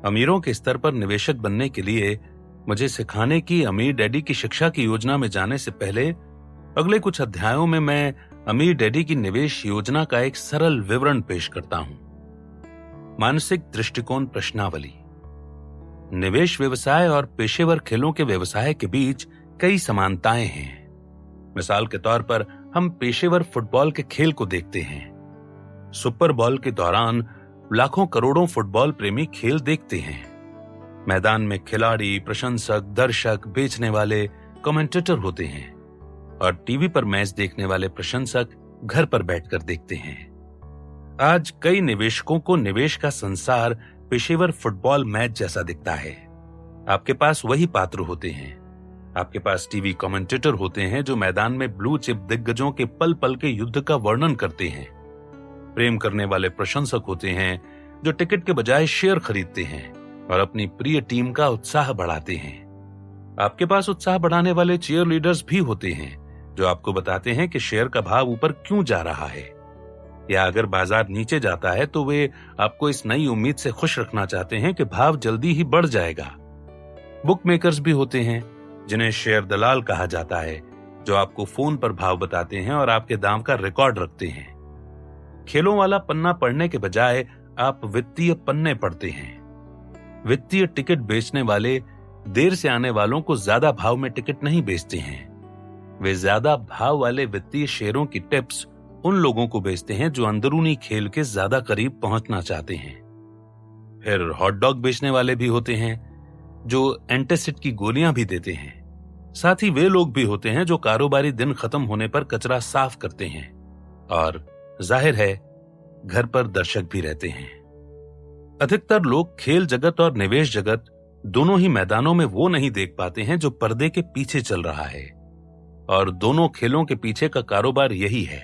अमीरों के स्तर पर निवेशक बनने के लिए मुझे सिखाने की अमीर डैडी की शिक्षा की योजना में जाने से पहले अगले कुछ अध्यायों में मैं अमीर डैडी की निवेश योजना का एक सरल विवरण पेश करता हूं। मानसिक दृष्टिकोण प्रश्नावली। निवेश व्यवसाय और पेशेवर खेलों के व्यवसाय के बीच कई समानताएं हैं। मिसाल के तौर पर हम पेशेवर फुटबॉल के खेल को देखते हैं। सुपर बॉल के दौरान लाखों करोड़ों फुटबॉल प्रेमी खेल देखते हैं। मैदान में खिलाड़ी, प्रशंसक, दर्शक, बेचने वाले, कमेंटेटर होते हैं और टीवी पर मैच देखने वाले प्रशंसक घर पर बैठकर देखते हैं। आज कई निवेशकों को निवेश का संसार पेशेवर फुटबॉल मैच जैसा दिखता है। आपके पास वही पात्र होते हैं। आपके पास टीवी कमेंटेटर होते हैं जो मैदान में ब्लू चिप दिग्गजों के पल पल के युद्ध का वर्णन करते हैं। प्रेम करने वाले प्रशंसक होते हैं जो टिकट के बजाय शेयर खरीदते हैं और अपनी प्रिय टीम का उत्साह बढ़ाते हैं। आपके पास उत्साह बढ़ाने वाले चीयर लीडर्स भी होते हैं जो आपको बताते हैं कि शेयर का भाव ऊपर क्यों जा रहा है, या अगर बाजार नीचे जाता है तो वे आपको इस नई उम्मीद से खुश रखना चाहते हैं कि भाव जल्दी ही बढ़ जाएगा। बुक मेकर्स भी होते हैं जिन्हें शेयर दलाल कहा जाता है, जो आपको फोन पर भाव बताते हैं और आपके दाम का रिकॉर्ड रखते हैं। खेलों वाला पन्ना पढ़ने के बजाय आप वित्तीय पन्ने पढ़ते हैं। वित्तीय टिकट बेचने वाले देर से आने वालों को ज्यादा भाव में टिकट नहीं बेचते हैं। वे ज्यादा भाव वाले वित्तीय शेयरों की टिप्स उन लोगों को बेचते हैं जो अंदरूनी खेल के ज्यादा करीब पहुंचना चाहते हैं। फिर हॉट डॉग बेचने वाले भी होते हैं जो एंटासिड की गोलियां भी देते हैं। साथ ही वे लोग भी होते हैं जो कारोबारी दिन खत्म होने पर कचरा साफ करते हैं, और जाहिर है घर पर दर्शक भी रहते हैं। अधिकतर लोग खेल जगत और निवेश जगत दोनों ही मैदानों में वो नहीं देख पाते हैं जो पर्दे के पीछे चल रहा है, और दोनों खेलों के पीछे का कारोबार यही है।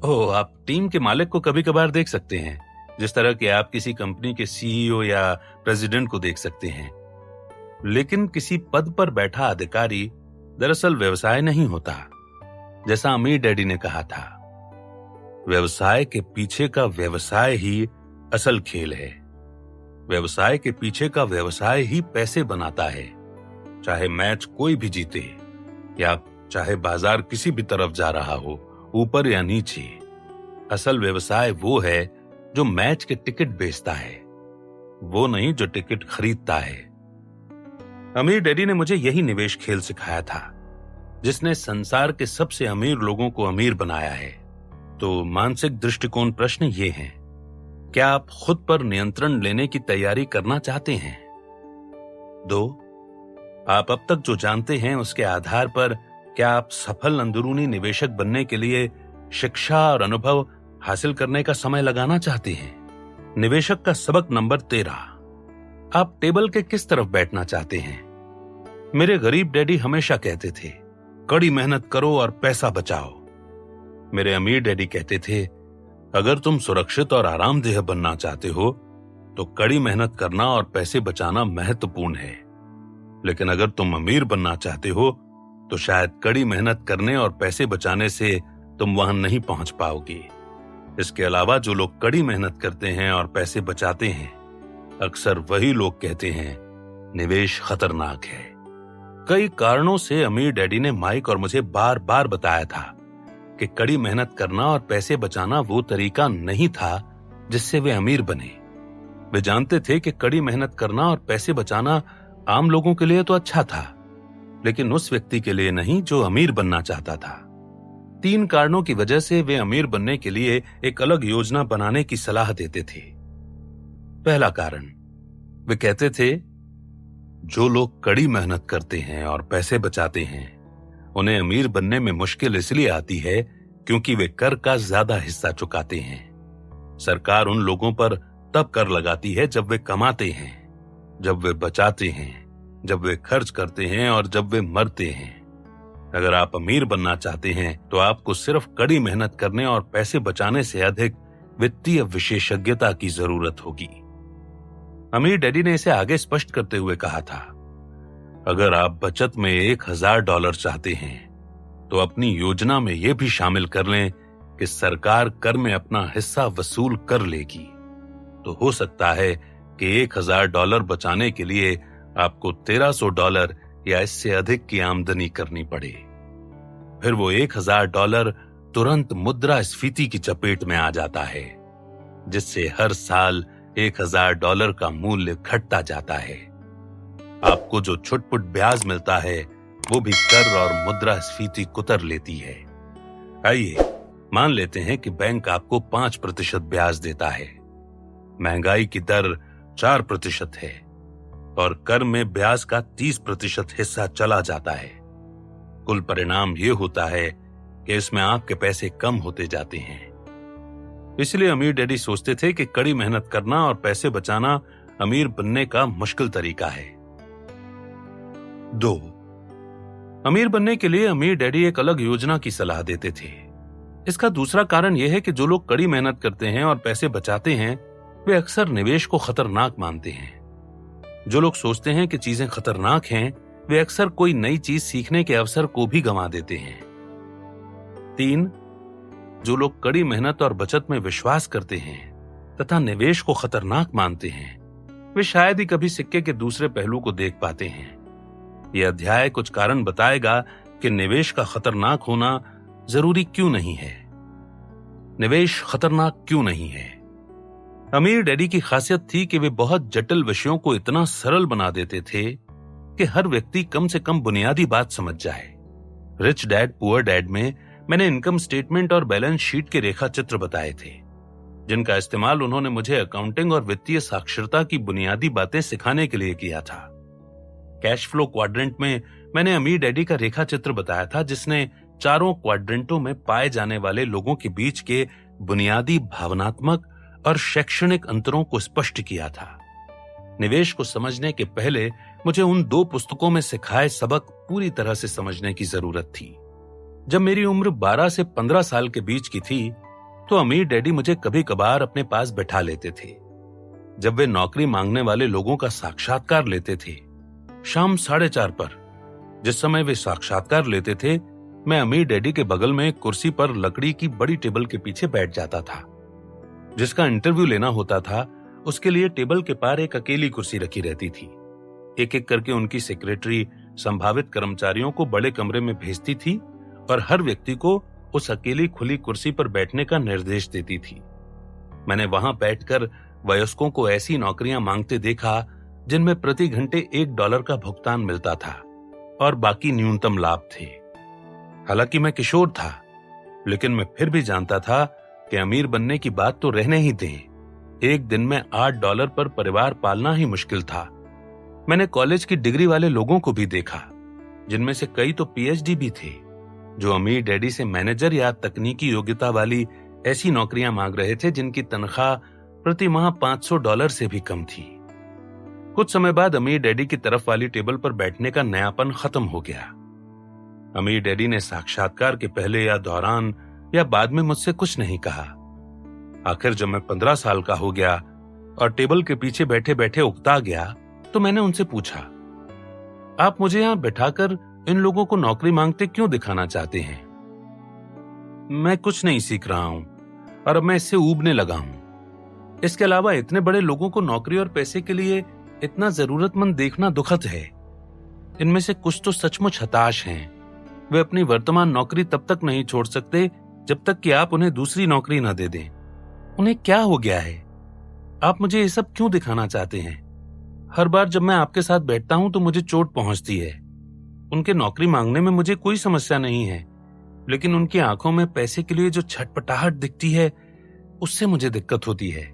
ओह, आप टीम के मालिक को कभी कभार देख सकते हैं, जिस तरह कि आप किसी कंपनी के सीईओ या प्रेसिडेंट को देख सकते हैं। लेकिन किसी पद पर बैठा अधिकारी दरअसल व्यवसाय नहीं होता। जैसा अमीर डैडी ने कहा था, व्यवसाय के पीछे का व्यवसाय ही असल खेल है। व्यवसाय के पीछे का व्यवसाय ही पैसे बनाता है, चाहे मैच कोई भी जीते या चाहे बाजार किसी भी तरफ जा रहा हो, ऊपर या नीचे। असल व्यवसाय वो है जो मैच के टिकट बेचता है, वो नहीं जो टिकट खरीदता है। अमीर डैडी ने मुझे यही निवेश खेल सिखाया था, जिसने संसार के सबसे अमीर लोगों को अमीर बनाया है। तो मानसिक दृष्टिकोण प्रश्न ये है, क्या आप खुद पर नियंत्रण लेने की तैयारी करना चाहते हैं? 2, आप अब तक जो जानते हैं उसके आधार पर क्या आप सफल अंदरूनी निवेशक बनने के लिए शिक्षा और अनुभव हासिल करने का समय लगाना चाहते हैं? निवेशक का सबक नंबर 13, आप टेबल के किस तरफ बैठना चाहते हैं? मेरे गरीब डैडी हमेशा कहते थे, कड़ी मेहनत करो और पैसा बचाओ। मेरे अमीर डैडी कहते थे, अगर तुम सुरक्षित और आरामदेह बनना चाहते हो तो कड़ी मेहनत करना और पैसे बचाना महत्वपूर्ण है, लेकिन अगर तुम अमीर बनना चाहते हो तो शायद कड़ी मेहनत करने और पैसे बचाने से तुम वहां नहीं पहुंच पाओगे। इसके अलावा जो लोग कड़ी मेहनत करते हैं और पैसे बचाते हैं, अक्सर वही लोग कहते हैं निवेश खतरनाक है। कई कारणों से अमीर डैडी ने माइक और मुझे बार बार बताया था कि कड़ी मेहनत करना और पैसे बचाना वो तरीका नहीं था जिससे वे अमीर बने। वे जानते थे कि कड़ी मेहनत करना और पैसे बचाना आम लोगों के लिए तो अच्छा था, लेकिन उस व्यक्ति के लिए नहीं जो अमीर बनना चाहता था। 3 कारणों की वजह से वे अमीर बनने के लिए एक अलग योजना बनाने की सलाह देते थे। पहला कारण, वे कहते थे, जो लोग कड़ी मेहनत करते हैं और पैसे बचाते हैं उन्हें अमीर बनने में मुश्किल इसलिए आती है क्योंकि वे कर का ज्यादा हिस्सा चुकाते हैं। सरकार उन लोगों पर तब कर लगाती है जब वे कमाते हैं, जब वे बचाते हैं, जब वे खर्च करते हैं और जब वे मरते हैं। अगर आप अमीर बनना चाहते हैं तो आपको सिर्फ कड़ी मेहनत करने और पैसे बचाने से अधिक वित्तीय विशेषज्ञता की जरूरत होगी। अमीर डैडी ने इसे आगे स्पष्ट करते हुए कहा था, अगर आप बचत में $1000 चाहते हैं तो अपनी योजना में यह भी शामिल कर लें कि सरकार कर में अपना हिस्सा वसूल कर लेगी। तो हो सकता है कि $1000 बचाने के लिए आपको $1300 या इससे अधिक की आमदनी करनी पड़े। फिर वो $1000 तुरंत मुद्रास्फीति की चपेट में आ जाता है, जिससे हर साल $1000 का मूल्य घटता जाता है। आपको जो छुटपुट ब्याज मिलता है वो भी कर और मुद्रास्फीति कुतर लेती है। आइए मान लेते हैं कि बैंक आपको 5% ब्याज देता है, महंगाई की दर 4% है और कर में ब्याज का 30% हिस्सा चला जाता है। कुल परिणाम ये होता है कि इसमें आपके पैसे कम होते जाते हैं। इसलिए अमीर डैडी सोचते थे कि कड़ी मेहनत करना और पैसे बचाना अमीर बनने का मुश्किल तरीका है। 2. अमीर बनने के लिए अमीर डैडी एक अलग योजना की सलाह देते थे। इसका दूसरा कारण यह है कि जो लोग कड़ी मेहनत करते हैं और पैसे बचाते हैं वे अक्सर निवेश को खतरनाक मानते हैं। जो लोग सोचते हैं कि चीजें खतरनाक हैं वे अक्सर कोई नई चीज सीखने के अवसर को भी गंवा देते हैं। 3. जो लोग कड़ी मेहनत और बचत में विश्वास करते हैं तथा निवेश को खतरनाक मानते हैं वे शायद ही कभी सिक्के के दूसरे पहलू को देख पाते हैं। यह अध्याय कुछ कारण बताएगा कि निवेश का खतरनाक होना जरूरी क्यों नहीं है। निवेश खतरनाक क्यों नहीं है? अमीर डैडी की खासियत थी कि वे बहुत जटिल विषयों को इतना सरल बना देते थे कि हर व्यक्ति कम से कम बुनियादी बात समझ जाए। रिच डैड पुअर डैड में मैंने इनकम स्टेटमेंट और बैलेंस शीट के रेखा चित्र बताए थे, जिनका इस्तेमाल उन्होंने मुझे अकाउंटिंग और वित्तीय साक्षरता की बुनियादी बातें सिखाने के लिए किया था। कैश फ्लो क्वाड्रेंट में मैंने अमीर डैडी का रेखा चित्र बताया था, जिसने चारों क्वाड्रेंटों में पाए जाने वाले लोगों के बीच के बुनियादी भावनात्मक और शैक्षणिक अंतरों को स्पष्ट किया था। निवेश को समझने के पहले मुझे उन 2 पुस्तकों में सिखाए सबक पूरी तरह से समझने की जरूरत थी। जब मेरी उम्र 12 से 15 साल के बीच की थी तो अमीर डैडी मुझे कभी कभार अपने पास बैठा लेते थे। जब वे नौकरी मांगने वाले लोगों का साक्षात्कार लेते थे, शाम 4:30 पर, जिस समय वे साक्षात्कार लेते थे, मैं अमीर डैडी के बगल में एक कुर्सी पर लकड़ी की बड़ी टेबल के पीछे बैठ जाता था। जिसका इंटरव्यू लेना होता था उसके लिए टेबल के पार एक अकेली कुर्सी रखी रहती थी। एक एक करके उनकी सेक्रेटरी संभावित कर्मचारियों को बड़े कमरे में भेजती थी और हर व्यक्ति को उस अकेली खुली कुर्सी पर बैठने का निर्देश देती थी। मैंने वहां बैठकर वयस्कों को ऐसी नौकरियां मांगते देखा जिनमें प्रति घंटे $1 का भुगतान मिलता था और बाकी न्यूनतम लाभ थे। हालांकि मैं किशोर था, लेकिन मैं फिर भी जानता था कि अमीर बनने की बात तो रहने ही दें, एक दिन में $8 पर परिवार पालना ही मुश्किल था। मैंने कॉलेज की डिग्री वाले लोगों को भी देखा, जिनमें से कई तो पीएचडी भी थे, जो अमीर डैडी से मैनेजर या तकनीकी योग्यता वाली ऐसी नौकरियां मांग रहे थे जिनकी तनख्वाह प्रति माह $500 से भी कम थी। कुछ समय बाद अमीर डैडी की तरफ वाली टेबल पर बैठने का नयापन खत्म हो गया। अमीर डैडी ने साक्षात्कार के पहले या दौरान या बाद में मुझसे कुछ नहीं कहा। आखिर जब मैं 15 साल का हो गया और टेबल के पीछे बैठे बैठे उकता गया तो मैंने उनसे पूछा, आप मुझे यहां बैठाकर इन लोगों को नौकरी मांगते क्यों दिखाना चाहते हैं? मैं कुछ नहीं सीख रहा हूं और अब मैं इससे ऊबने लगा हूं। इसके अलावा इतने बड़े लोगों को नौकरी और पैसे के लिए इतना जरूरतमंद देखना दुखद है। इनमें से कुछ तो सचमुच हताश हैं। वे अपनी वर्तमान नौकरी तब तक नहीं छोड़ सकते जब तक कि आप उन्हें दूसरी नौकरी न दे दें। उन्हें क्या हो गया है? आप मुझे ये सब क्यों दिखाना चाहते हैं? हर बार जब मैं आपके साथ बैठता हूं तो मुझे चोट पहुंचती है। उनके नौकरी मांगने में मुझे कोई समस्या नहीं है, लेकिन उनकी आंखों में पैसे के लिए जो छटपटाहट दिखती है उससे मुझे दिक्कत होती है।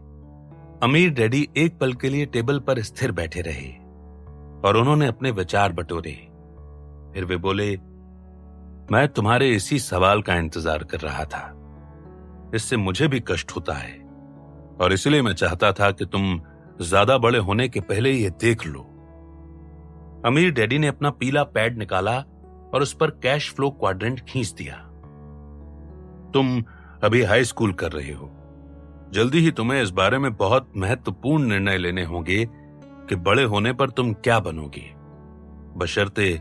अमीर डैडी एक पल के लिए टेबल पर स्थिर बैठे रहे और उन्होंने अपने विचार बटोरे। फिर वे बोले, मैं तुम्हारे इसी सवाल का इंतजार कर रहा था। इससे मुझे भी कष्ट होता है और इसलिए मैं चाहता था कि तुम ज्यादा बड़े होने के पहले ये देख लो। अमीर डैडी ने अपना पीला पैड निकाला और उस पर कैश फ्लो क्वाड्रेंट खींच दिया। तुम अभी हाई स्कूल कर रहे हो। जल्दी ही तुम्हें इस बारे में बहुत महत्वपूर्ण निर्णय लेने होंगे कि बड़े होने पर तुम क्या बनोगे, बशर्ते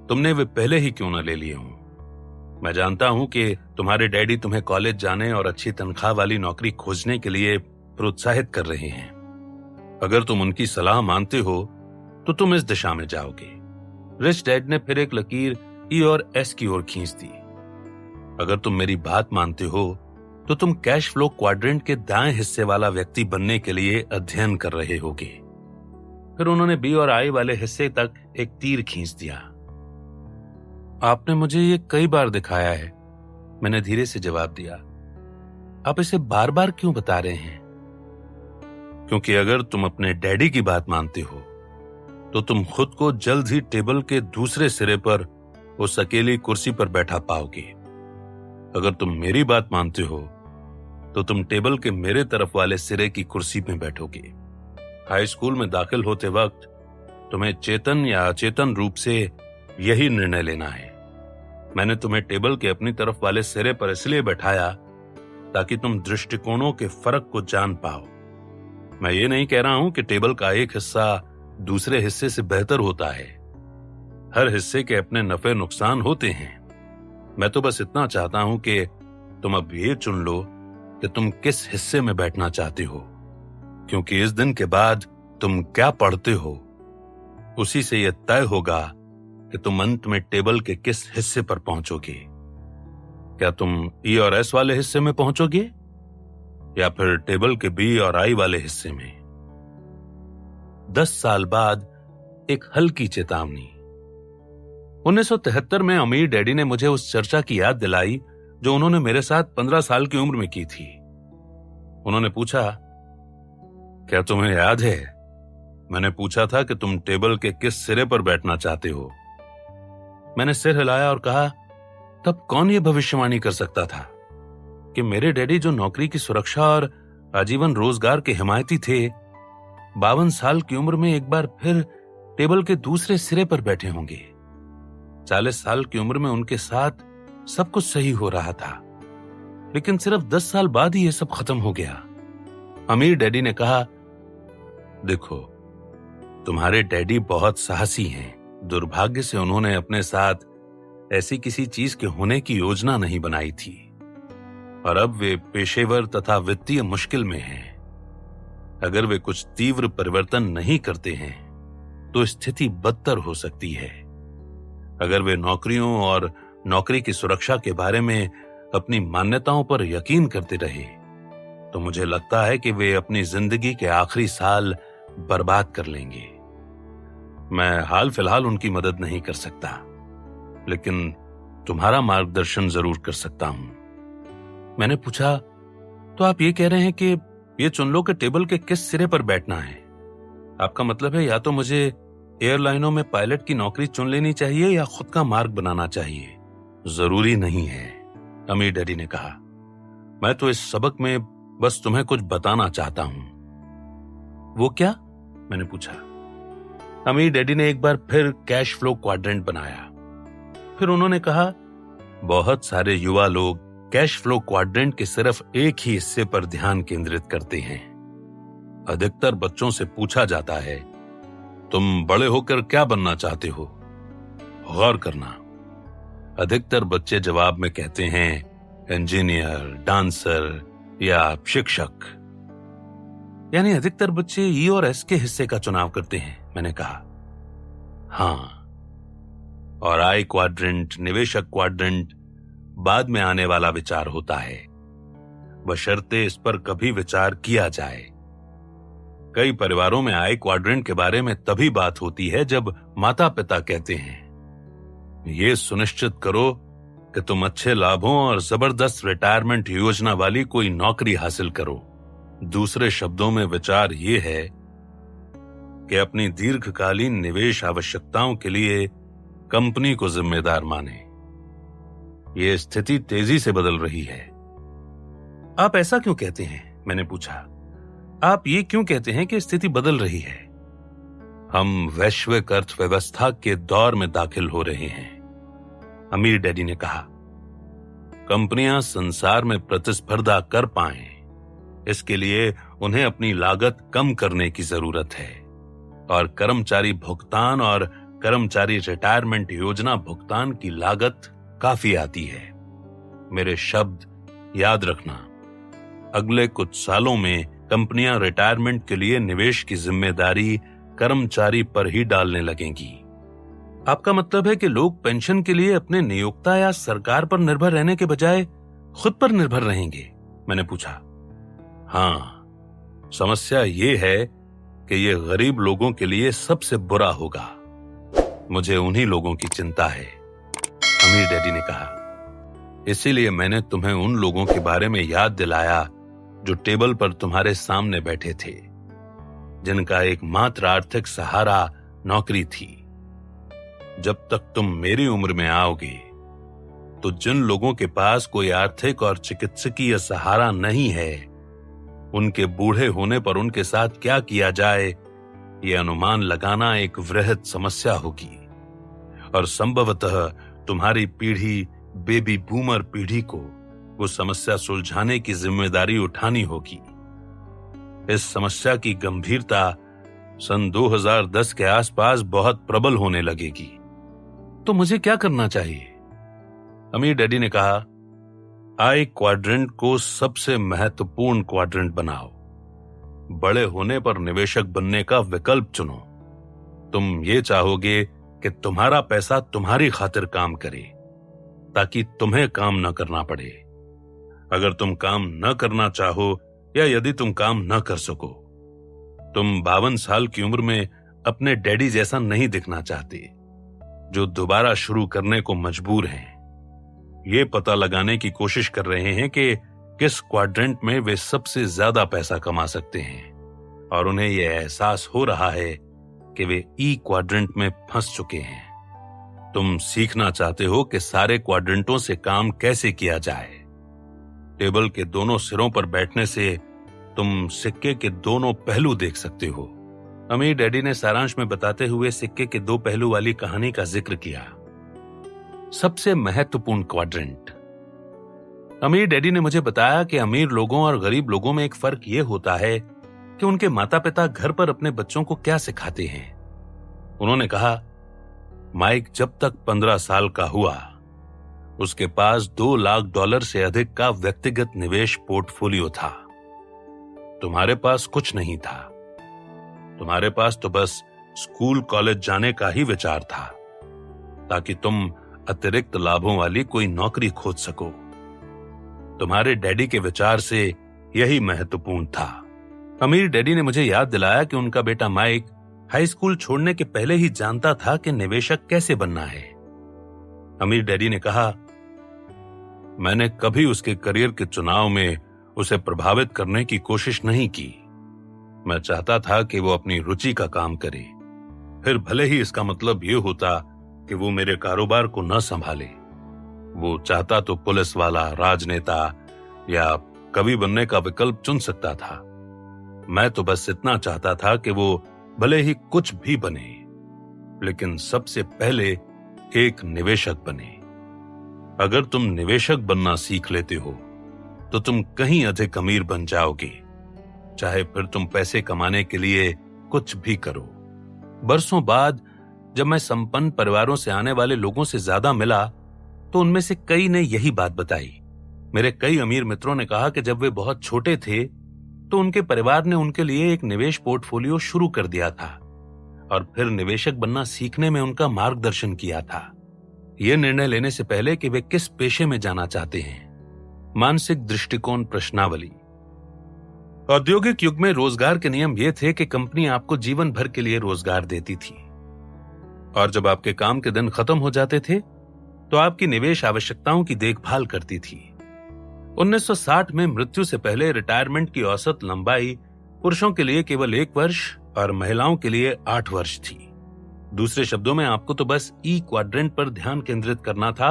तुमने वे पहले ही क्यों न ले लिए हों। मैं जानता हूं कि तुम्हारे डैडी तुम्हें कॉलेज जाने और अच्छी तनख्वाह वाली नौकरी खोजने के लिए प्रोत्साहित कर रहे हैं। अगर तुम उनकी सलाह मानते हो तो तुम इस दिशा में जाओगे। रिच डैड ने फिर एक लकीर ई और एस की ओर खींच दी। अगर तुम मेरी बात मानते हो तो तुम कैश फ्लो क्वाड्रेंट के दाएं हिस्से वाला व्यक्ति बनने के लिए अध्ययन कर रहे होगे। फिर उन्होंने बी और आई वाले हिस्से तक एक तीर खींच दिया। आपने मुझे ये कई बार दिखाया है, मैंने धीरे से जवाब दिया। आप इसे बार बार क्यों बता रहे हैं? क्योंकि अगर तुम अपने डैडी की बात मानते हो तो तुम खुद को जल्द ही टेबल के दूसरे सिरे पर उस अकेली कुर्सी पर बैठा पाओगे। अगर तुम मेरी बात मानते हो तो तुम टेबल के मेरे तरफ वाले सिरे की कुर्सी में बैठोगे। हाई स्कूल में दाखिल होते वक्त तुम्हें चेतन या अचेतन रूप से यही निर्णय लेना है। मैंने तुम्हें टेबल के अपनी तरफ वाले सिरे पर इसलिए बैठाया ताकि तुम दृष्टिकोणों के फर्क को जान पाओ। मैं ये नहीं कह रहा हूं कि टेबल का एक हिस्सा दूसरे हिस्से से बेहतर होता है। हर हिस्से के अपने नफे नुकसान होते हैं। मैं तो बस इतना चाहता हूं कि तुम अब ये चुन लो कि तुम किस हिस्से में बैठना चाहते हो, क्योंकि इस दिन के बाद तुम क्या पढ़ते हो उसी से यह तय होगा कि तुम अंत में टेबल के किस हिस्से पर पहुंचोगे। क्या तुम ई और एस वाले हिस्से में पहुंचोगे या फिर टेबल के बी और आई वाले हिस्से में? 10 साल बाद एक हल्की चेतावनी। 1973 में अमीर डैडी ने मुझे उस चर्चा की याद दिलाई जो उन्होंने मेरे साथ 15 साल की उम्र में की थी। उन्होंने पूछा, क्या तुम्हें याद है मैंने पूछा था कि तुम टेबल के किस सिरे पर बैठना चाहते हो? मैंने सिर हिलाया और कहा, तब कौन ये भविष्यवाणी कर सकता था कि मेरे डैडी जो नौकरी की सुरक्षा और आजीवन रोजगार के हिमायती थे, 52 साल की उम्र में एक बार फिर टेबल के दूसरे सिरे पर बैठे होंगे। 40 साल की उम्र में उनके साथ सब कुछ सही हो रहा था, लेकिन सिर्फ 10 साल बाद ही ये सब खत्म हो गया। अमीर डैडी ने कहा, देखो, तुम्हारे डैडी बहुत साहसी हैं। दुर्भाग्य से उन्होंने अपने साथ ऐसी किसी चीज के होने की योजना नहीं बनाई थी और अब वे पेशेवर तथा वित्तीय मुश्किल में हैं। अगर वे कुछ तीव्र परिवर्तन नहीं करते हैं तो स्थिति बदतर हो सकती है। अगर वे नौकरियों और नौकरी की सुरक्षा के बारे में अपनी मान्यताओं पर यकीन करते रहे तो मुझे लगता है कि वे अपनी जिंदगी के आखिरी साल बर्बाद कर लेंगे। मैं हाल फिलहाल उनकी मदद नहीं कर सकता, लेकिन तुम्हारा मार्गदर्शन जरूर कर सकता हूं। मैंने पूछा, तो आप ये कह रहे हैं कि ये चुन लो कि टेबल के किस सिरे पर बैठना है? आपका मतलब है या तो मुझे एयरलाइनों में पायलट की नौकरी चुन लेनी चाहिए या खुद का मार्ग बनाना चाहिए? जरूरी नहीं है, अमीर डैडी ने कहा। मैं तो इस सबक में बस तुम्हें कुछ बताना चाहता हूं। वो क्या? मैंने पूछा। अमीर डैडी ने एक बार फिर कैश फ्लो क्वाड्रेंट बनाया। फिर उन्होंने कहा, बहुत सारे युवा लोग कैश फ्लो क्वाड्रेंट के सिर्फ एक ही हिस्से पर ध्यान केंद्रित करते हैं। अधिकतर बच्चों से पूछा जाता है, तुम बड़े होकर क्या बनना चाहते हो? गौर करना, अधिकतर बच्चे जवाब में कहते हैं इंजीनियर, डांसर या शिक्षक। यानी अधिकतर बच्चे ई और एस के हिस्से का चुनाव करते हैं, मैंने कहा। हाँ, और आई क्वाड्रेंट, निवेशक क्वाड्रेंट बाद में आने वाला विचार होता है, बशर्ते इस पर कभी विचार किया जाए। कई परिवारों में आई क्वाड्रेंट के बारे में तभी बात होती है जब माता पिता कहते हैं, ये सुनिश्चित करो कि तुम अच्छे लाभों और जबरदस्त रिटायरमेंट योजना वाली कोई नौकरी हासिल करो। दूसरे शब्दों में विचार ये है कि अपनी दीर्घकालीन निवेश आवश्यकताओं के लिए कंपनी को जिम्मेदार माने। ये स्थिति तेजी से बदल रही है। आप ऐसा क्यों कहते हैं? मैंने पूछा। आप ये क्यों कहते हैं कि स्थिति बदल रही है? हम वैश्विक अर्थव्यवस्था के दौर में दाखिल हो रहे हैं, अमीर डैडी ने कहा। कंपनियां संसार में प्रतिस्पर्धा कर पाएं, इसके लिए उन्हें अपनी लागत कम करने की जरूरत है और कर्मचारी भुगतान और कर्मचारी रिटायरमेंट योजना भुगतान की लागत काफी आती है। मेरे शब्द याद रखना, अगले कुछ सालों में कंपनियां रिटायरमेंट के लिए निवेश की जिम्मेदारी कर्मचारी पर ही डालने लगेंगी। आपका मतलब है कि लोग पेंशन के लिए अपने नियोक्ता या सरकार पर निर्भर रहने के बजाय खुद पर निर्भर रहेंगे? मैंने पूछा। हाँ, समस्या ये है कि ये गरीब लोगों के लिए सबसे बुरा होगा। मुझे उन्हीं लोगों की चिंता है, अमीर डैडी ने कहा। इसीलिए मैंने तुम्हें उन लोगों के बारे में याद दिलाया जो टेबल पर तुम्हारे सामने बैठे थे, जिनका एकमात्र आर्थिक सहारा नौकरी थी। जब तक तुम मेरी उम्र में आओगे तो जिन लोगों के पास कोई आर्थिक और चिकित्सकीय सहारा नहीं है, उनके बूढ़े होने पर उनके साथ क्या किया जाए, यह अनुमान लगाना एक वृहद समस्या होगी। और संभवतः तुम्हारी पीढ़ी, बेबी बूमर पीढ़ी को वो समस्या सुलझाने की जिम्मेदारी उठानी होगी। इस समस्या की गंभीरता सन 2010 के आसपास बहुत प्रबल होने लगेगी। तो मुझे क्या करना चाहिए? अमीर डैडी ने कहा, आई क्वाड्रेंट को सबसे महत्वपूर्ण क्वाड्रेंट बनाओ। बड़े होने पर निवेशक बनने का विकल्प चुनो। तुम ये चाहोगे कि तुम्हारा पैसा तुम्हारी खातिर काम करे, ताकि तुम्हें काम न करना पड़े। अगर तुम काम न करना चाहो या यदि तुम काम न कर सको, तुम 52 साल की उम्र में अपने डैडी जैसा नहीं दिखना चाहते, जो दोबारा शुरू करने को मजबूर हैं। ये पता लगाने की कोशिश कर रहे हैं कि किस क्वाड्रेंट में वे सबसे ज्यादा पैसा कमा सकते हैं, और उन्हें यह एहसास हो रहा है कि वे ई क्वाड्रेंट में फंस चुके हैं। तुम सीखना चाहते हो कि सारे क्वाड्रेंटों से काम कैसे किया जाए। टेबल के दोनों सिरों पर बैठने से तुम सिक्के के दोनों पहलू देख सकते हो। अमीर डैडी ने सारांश में बताते हुए सिक्के के दो पहलू वाली कहानी का जिक्र किया। सबसे महत्वपूर्ण क्वाड्रेंट। अमीर डैडी ने मुझे बताया कि अमीर लोगों और गरीब लोगों में एक फर्क यह होता है कि उनके माता पिता घर पर अपने बच्चों को क्या सिखाते हैं। उन्होंने कहा, माइक जब तक 15 साल का हुआ, उसके पास $2 लाख से अधिक का व्यक्तिगत निवेश पोर्टफोलियो था। तुम्हारे पास कुछ नहीं था। तुम्हारे पास तो बस स्कूल कॉलेज जाने का ही विचार था, ताकि तुम अतिरिक्त लाभों वाली कोई नौकरी खोज सको। तुम्हारे डैडी के विचार से यही महत्वपूर्ण था। अमीर डैडी ने मुझे याद दिलाया कि उनका बेटा माइक हाई स्कूल छोड़ने के पहले ही जानता था कि निवेशक कैसे बनना है। अमीर डैडी ने कहा, मैंने कभी उसके करियर के चुनाव में उसे प्रभावित करने की कोशिश नहीं की। मैं चाहता था कि वो अपनी रुचि का काम करे, फिर भले ही इसका मतलब ये होता कि वो मेरे कारोबार को न संभाले। वो चाहता तो पुलिस वाला, राजनेता या कवि बनने का विकल्प चुन सकता था। मैं तो बस इतना चाहता था कि वो भले ही कुछ भी बने, लेकिन सबसे पहले एक निवेशक बने। अगर तुम निवेशक बनना सीख लेते हो तो तुम कहीं अधिक अमीर बन जाओगे, चाहे फिर तुम पैसे कमाने के लिए कुछ भी करो। बरसों बाद जब मैं संपन्न परिवारों से आने वाले लोगों से ज्यादा मिला तो उनमें से कई ने यही बात बताई। मेरे कई अमीर मित्रों ने कहा कि जब वे बहुत छोटे थे तो उनके परिवार ने उनके लिए एक निवेश पोर्टफोलियो शुरू कर दिया था और फिर निवेशक बनना सीखने में उनका मार्गदर्शन किया था, यह निर्णय लेने से पहले कि वे किस पेशे में जाना चाहते हैं। मानसिक दृष्टिकोण प्रश्नावली। औद्योगिक युग में रोजगार के नियम ये थे कि कंपनी आपको जीवन भर के लिए रोजगार देती थी, और जब आपके काम के दिन खत्म हो जाते थे तो आपकी निवेश आवश्यकताओं की देखभाल करती थी। 1960 में मृत्यु से पहले रिटायरमेंट की औसत लंबाई पुरुषों के लिए केवल 1 वर्ष और महिलाओं के लिए 8 वर्ष थी। दूसरे शब्दों में आपको तो बस ई क्वाड्रेंट पर ध्यान केंद्रित करना था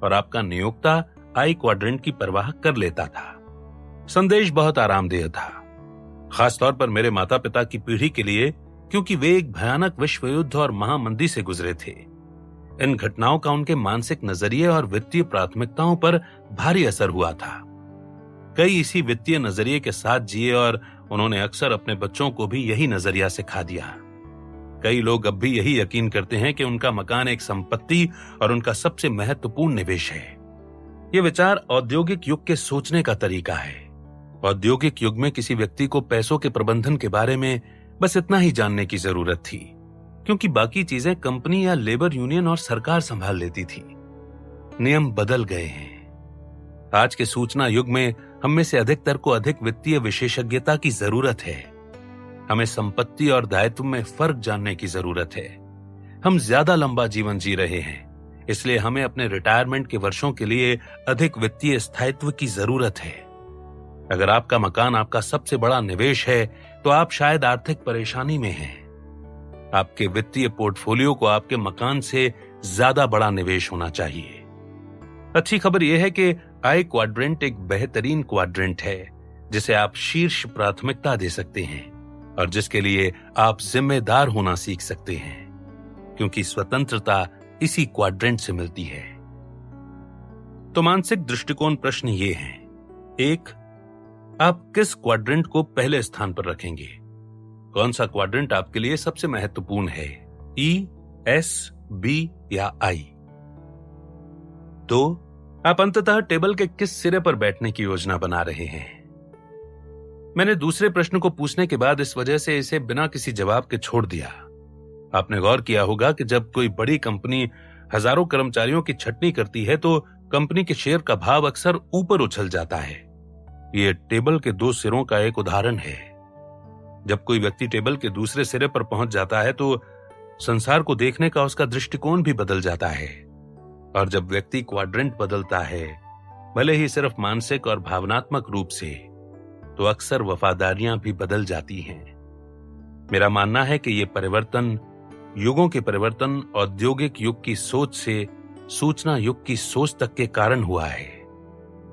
और आपका नियोक्ता आई क्वाड्रेंट की परवाह कर लेता था। संदेश बहुत आरामदेह था, खासतौर पर मेरे माता पिता की पीढ़ी के लिए, क्योंकि वे एक भयानक विश्व युद्ध और महामंदी से गुजरे थे। इन घटनाओं का उनके मानसिक नजरिए और वित्तीय प्राथमिकताओं पर भारी असर हुआ था। कई इसी वित्तीय नजरिए के साथ जिए और उन्होंने अक्सर अपने बच्चों को भी यही नजरिया सिखा दिया। कई लोग अब भी यही यकीन करते हैं कि उनका मकान एक संपत्ति और उनका सबसे महत्वपूर्ण निवेश है। यह विचार औद्योगिक युग के सोचने का तरीका है। औद्योगिक युग में किसी व्यक्ति को पैसों के प्रबंधन के बारे में बस इतना ही जानने की जरूरत थी, क्योंकि बाकी चीजें कंपनी या लेबर यूनियन और सरकार संभाल लेती थी। नियम बदल गए हैं। आज के सूचना युग में हम में से अधिकतर को अधिक वित्तीय विशेषज्ञता की जरूरत है। हमें संपत्ति और दायित्व में फर्क जानने की जरूरत है। हम ज्यादा लंबा जीवन जी रहे हैं, इसलिए हमें अपने रिटायरमेंट के वर्षों के लिए अधिक वित्तीय स्थायित्व की जरूरत है। अगर आपका मकान आपका सबसे बड़ा निवेश है तो आप शायद आर्थिक परेशानी में हैं। आपके वित्तीय पोर्टफोलियो को आपके मकान से ज्यादा बड़ा निवेश होना चाहिए। अच्छी खबर यह है कि आई क्वाड्रेंट एक बेहतरीन क्वाड्रेंट है जिसे आप शीर्ष प्राथमिकता दे सकते हैं और जिसके लिए आप जिम्मेदार होना सीख सकते हैं, क्योंकि स्वतंत्रता इसी क्वाड्रेंट से मिलती है। तो मानसिक दृष्टिकोण प्रश्न ये हैं। 1, आप किस क्वाड्रेंट को पहले स्थान पर रखेंगे? कौन सा क्वाड्रेंट आपके लिए सबसे महत्वपूर्ण है, ई, एस, बी या आई? 2, आप अंततः टेबल के किस सिरे पर बैठने की योजना बना रहे हैं? मैंने दूसरे प्रश्न को पूछने के बाद इस वजह से इसे बिना किसी जवाब के छोड़ दिया। आपने गौर किया होगा कि जब कोई बड़ी कंपनी हजारों कर्मचारियों की छटनी करती है तो कंपनी के शेयर का भाव अक्सर ऊपर उछल जाता है। यह टेबल के 2 सिरों का एक उदाहरण है। जब कोई व्यक्ति टेबल के दूसरे सिरे पर पहुंच जाता है तो संसार को देखने का उसका दृष्टिकोण भी बदल जाता है। और जब व्यक्ति क्वाड्रेंट बदलता है, भले ही सिर्फ मानसिक और भावनात्मक रूप से, तो अक्सर वफादारियां भी बदल जाती हैं। मेरा मानना है कि यह परिवर्तन, युगों के परिवर्तन, औद्योगिक युग की सोच से सूचना युग की सोच तक के कारण हुआ है।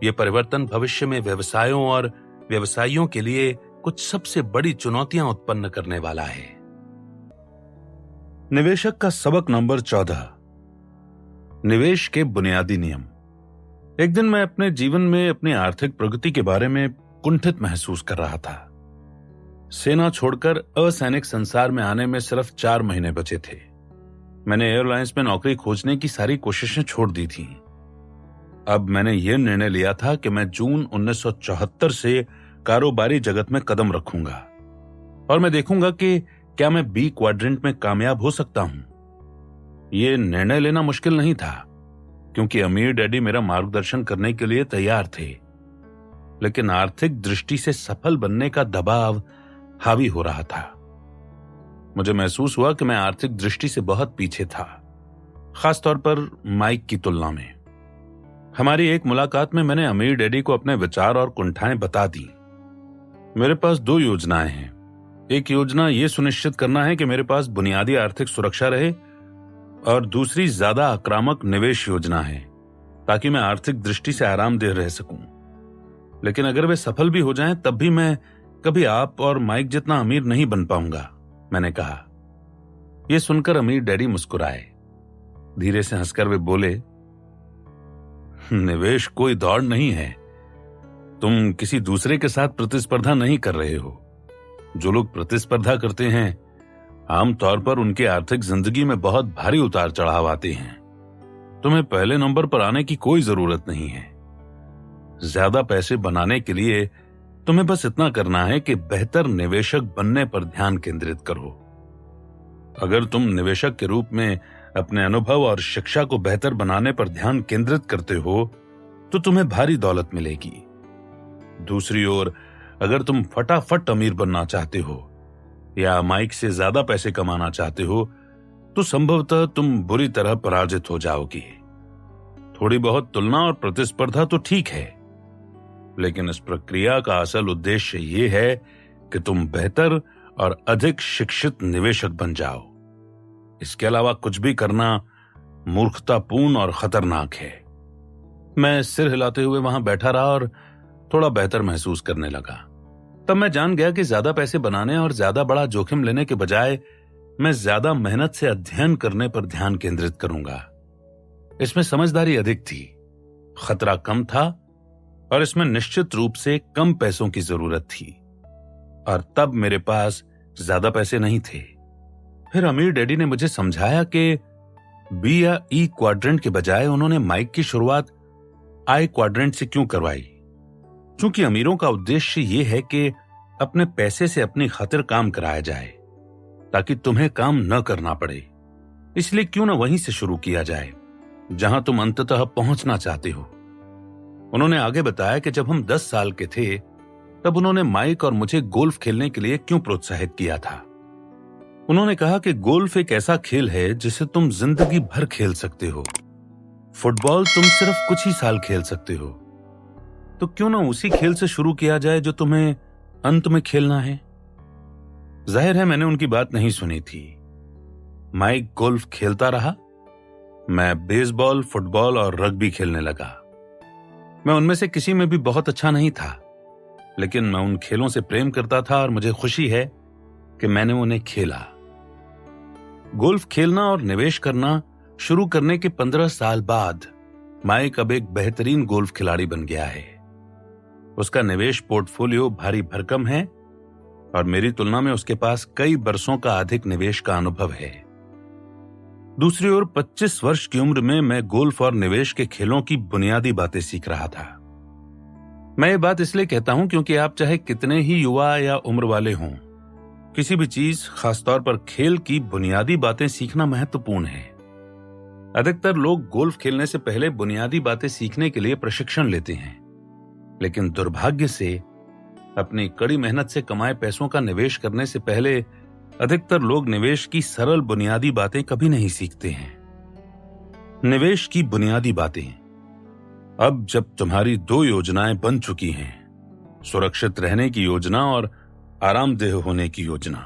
यह परिवर्तन भविष्य में व्यवसायों और व्यवसायियों के लिए कुछ सबसे बड़ी चुनौतियां उत्पन्न करने वाला है। निवेशक का सबक नंबर 14, निवेश के बुनियादी नियम। एक दिन मैं अपने जीवन में अपनी आर्थिक प्रगति के बारे में कुंठित महसूस कर रहा था। सेना छोड़कर असैनिक संसार में आने में सिर्फ 4 महीने बचे थे। मैंने एयरलाइंस में नौकरी खोजने की सारी कोशिशें छोड़ दी थीं। अब मैंने यह निर्णय लिया था कि मैं जून 1974 से कारोबारी जगत में कदम रखूंगा और मैं देखूंगा कि क्या मैं बी क्वाड्रेंट में कामयाब हो सकता हूं। यह निर्णय लेना मुश्किल नहीं था, क्योंकि अमीर डैडी मेरा मार्गदर्शन करने के लिए तैयार थे, लेकिन आर्थिक दृष्टि से सफल बनने का दबाव हावी हो रहा था। मुझे महसूस हुआ कि मैं आर्थिक दृष्टि से बहुत पीछे था, खासतौर पर माइक की तुलना में। हमारी एक मुलाकात में मैंने अमीर डैडी को अपने विचार और कुंठाएं बता दी। मेरे पास 2 योजनाएं हैं। एक योजना यह सुनिश्चित करना है कि मेरे पास बुनियादी आर्थिक सुरक्षा रहे, और दूसरी ज्यादा आक्रामक निवेश योजना है, ताकि मैं आर्थिक दृष्टि से आरामदेह रह सकूं। लेकिन अगर वे सफल भी हो जाएं, तब भी मैं कभी आप और माइक जितना अमीर नहीं बन पाऊंगा, मैंने कहा। यह सुनकर अमीर डैडी मुस्कुराए। धीरे से हंसकर वे बोले, निवेश कोई दौड़ नहीं है। तुम किसी दूसरे के साथ प्रतिस्पर्धा नहीं कर रहे हो। जो लोग प्रतिस्पर्धा करते हैं, आमतौर पर उनकी आर्थिक जिंदगी में बहुत भारी उतार चढ़ाव आते हैं। तुम्हें पहले नंबर पर आने की कोई जरूरत नहीं है। ज्यादा पैसे बनाने के लिए तुम्हें बस इतना करना है कि बेहतर निवेशक बनने पर ध्यान केंद्रित करो। अगर तुम निवेशक के रूप में अपने अनुभव और शिक्षा को बेहतर बनाने पर ध्यान केंद्रित करते हो तो तुम्हें भारी दौलत मिलेगी। दूसरी ओर, अगर तुम फटाफट अमीर बनना चाहते हो या माइक से ज्यादा पैसे कमाना चाहते हो तो संभवतः तुम बुरी तरह पराजित हो जाओगी। थोड़ी बहुत तुलना और प्रतिस्पर्धा तो ठीक है, लेकिन इस प्रक्रिया का असल उद्देश्य ये है कि तुम बेहतर और अधिक शिक्षित निवेशक बन जाओ। इसके अलावा कुछ भी करना मूर्खतापूर्ण और खतरनाक है। मैं सिर हिलाते हुए वहां बैठा रहा और थोड़ा बेहतर महसूस करने लगा। तब मैं जान गया कि ज्यादा पैसे बनाने और ज्यादा बड़ा जोखिम लेने के बजाय मैं ज्यादा मेहनत से अध्ययन करने पर ध्यान केंद्रित करूंगा। इसमें समझदारी अधिक थी, खतरा कम था और इसमें निश्चित रूप से कम पैसों की जरूरत थी। और तब मेरे पास ज्यादा पैसे नहीं थे। फिर अमीर डैडी ने मुझे समझाया कि बी या ई क्वाड्रेंट के बजाय उन्होंने माइक की शुरुआत आई क्वाड्रेंट से क्यों करवाई। क्योंकि अमीरों का उद्देश्य यह है कि अपने पैसे से अपनी खातिर काम कराया जाए ताकि तुम्हें काम न करना पड़े। इसलिए क्यों न वहीं से शुरू किया जाए जहां तुम अंततः पहुंचना चाहते हो। उन्होंने आगे बताया कि जब हम 10 साल के थे तब उन्होंने माइक और मुझे गोल्फ खेलने के लिए क्यों प्रोत्साहित किया था। उन्होंने कहा कि गोल्फ एक ऐसा खेल है जिसे तुम जिंदगी भर खेल सकते हो। फुटबॉल तुम सिर्फ कुछ ही साल खेल सकते हो, तो क्यों ना उसी खेल से शुरू किया जाए जो तुम्हें अंत में खेलना है। जाहिर है मैंने उनकी बात नहीं सुनी थी। माइक गोल्फ खेलता रहा, मैं बेसबॉल, फुटबॉल और रग्बी खेलने लगा। मैं उनमें से किसी में भी बहुत अच्छा नहीं था, लेकिन मैं उन खेलों से प्रेम करता था और मुझे खुशी है कि मैंने उन्हें खेला। गोल्फ खेलना और निवेश करना शुरू करने के 15 साल बाद माइक अब एक बेहतरीन गोल्फ खिलाड़ी बन गया है। उसका निवेश पोर्टफोलियो भारी भरकम है और मेरी तुलना में उसके पास कई बरसों का अधिक निवेश का अनुभव है। दूसरी ओर 25 वर्ष की उम्र में मैं गोल्फ और निवेश के खेलों की बुनियादी बातें सीख रहा था। मैं ये बात इसलिए कहता हूं क्योंकि आप चाहे कितने ही युवा या उम्र वाले हों, किसी भी चीज, खासतौर पर खेल की बुनियादी बातें सीखना महत्वपूर्ण है। अधिकतर लोग गोल्फ खेलने से पहले बुनियादी बातें सीखने के लिए प्रशिक्षण लेते हैं, लेकिन दुर्भाग्य से अपनी कड़ी मेहनत से कमाए पैसों का निवेश करने से पहले अधिकतर लोग निवेश की सरल बुनियादी बातें कभी नहीं सीखते हैं। निवेश की बुनियादी बातें। अब जब तुम्हारी 2 योजनाएं बन चुकी हैं, सुरक्षित रहने की योजना और आरामदेह होने की योजना,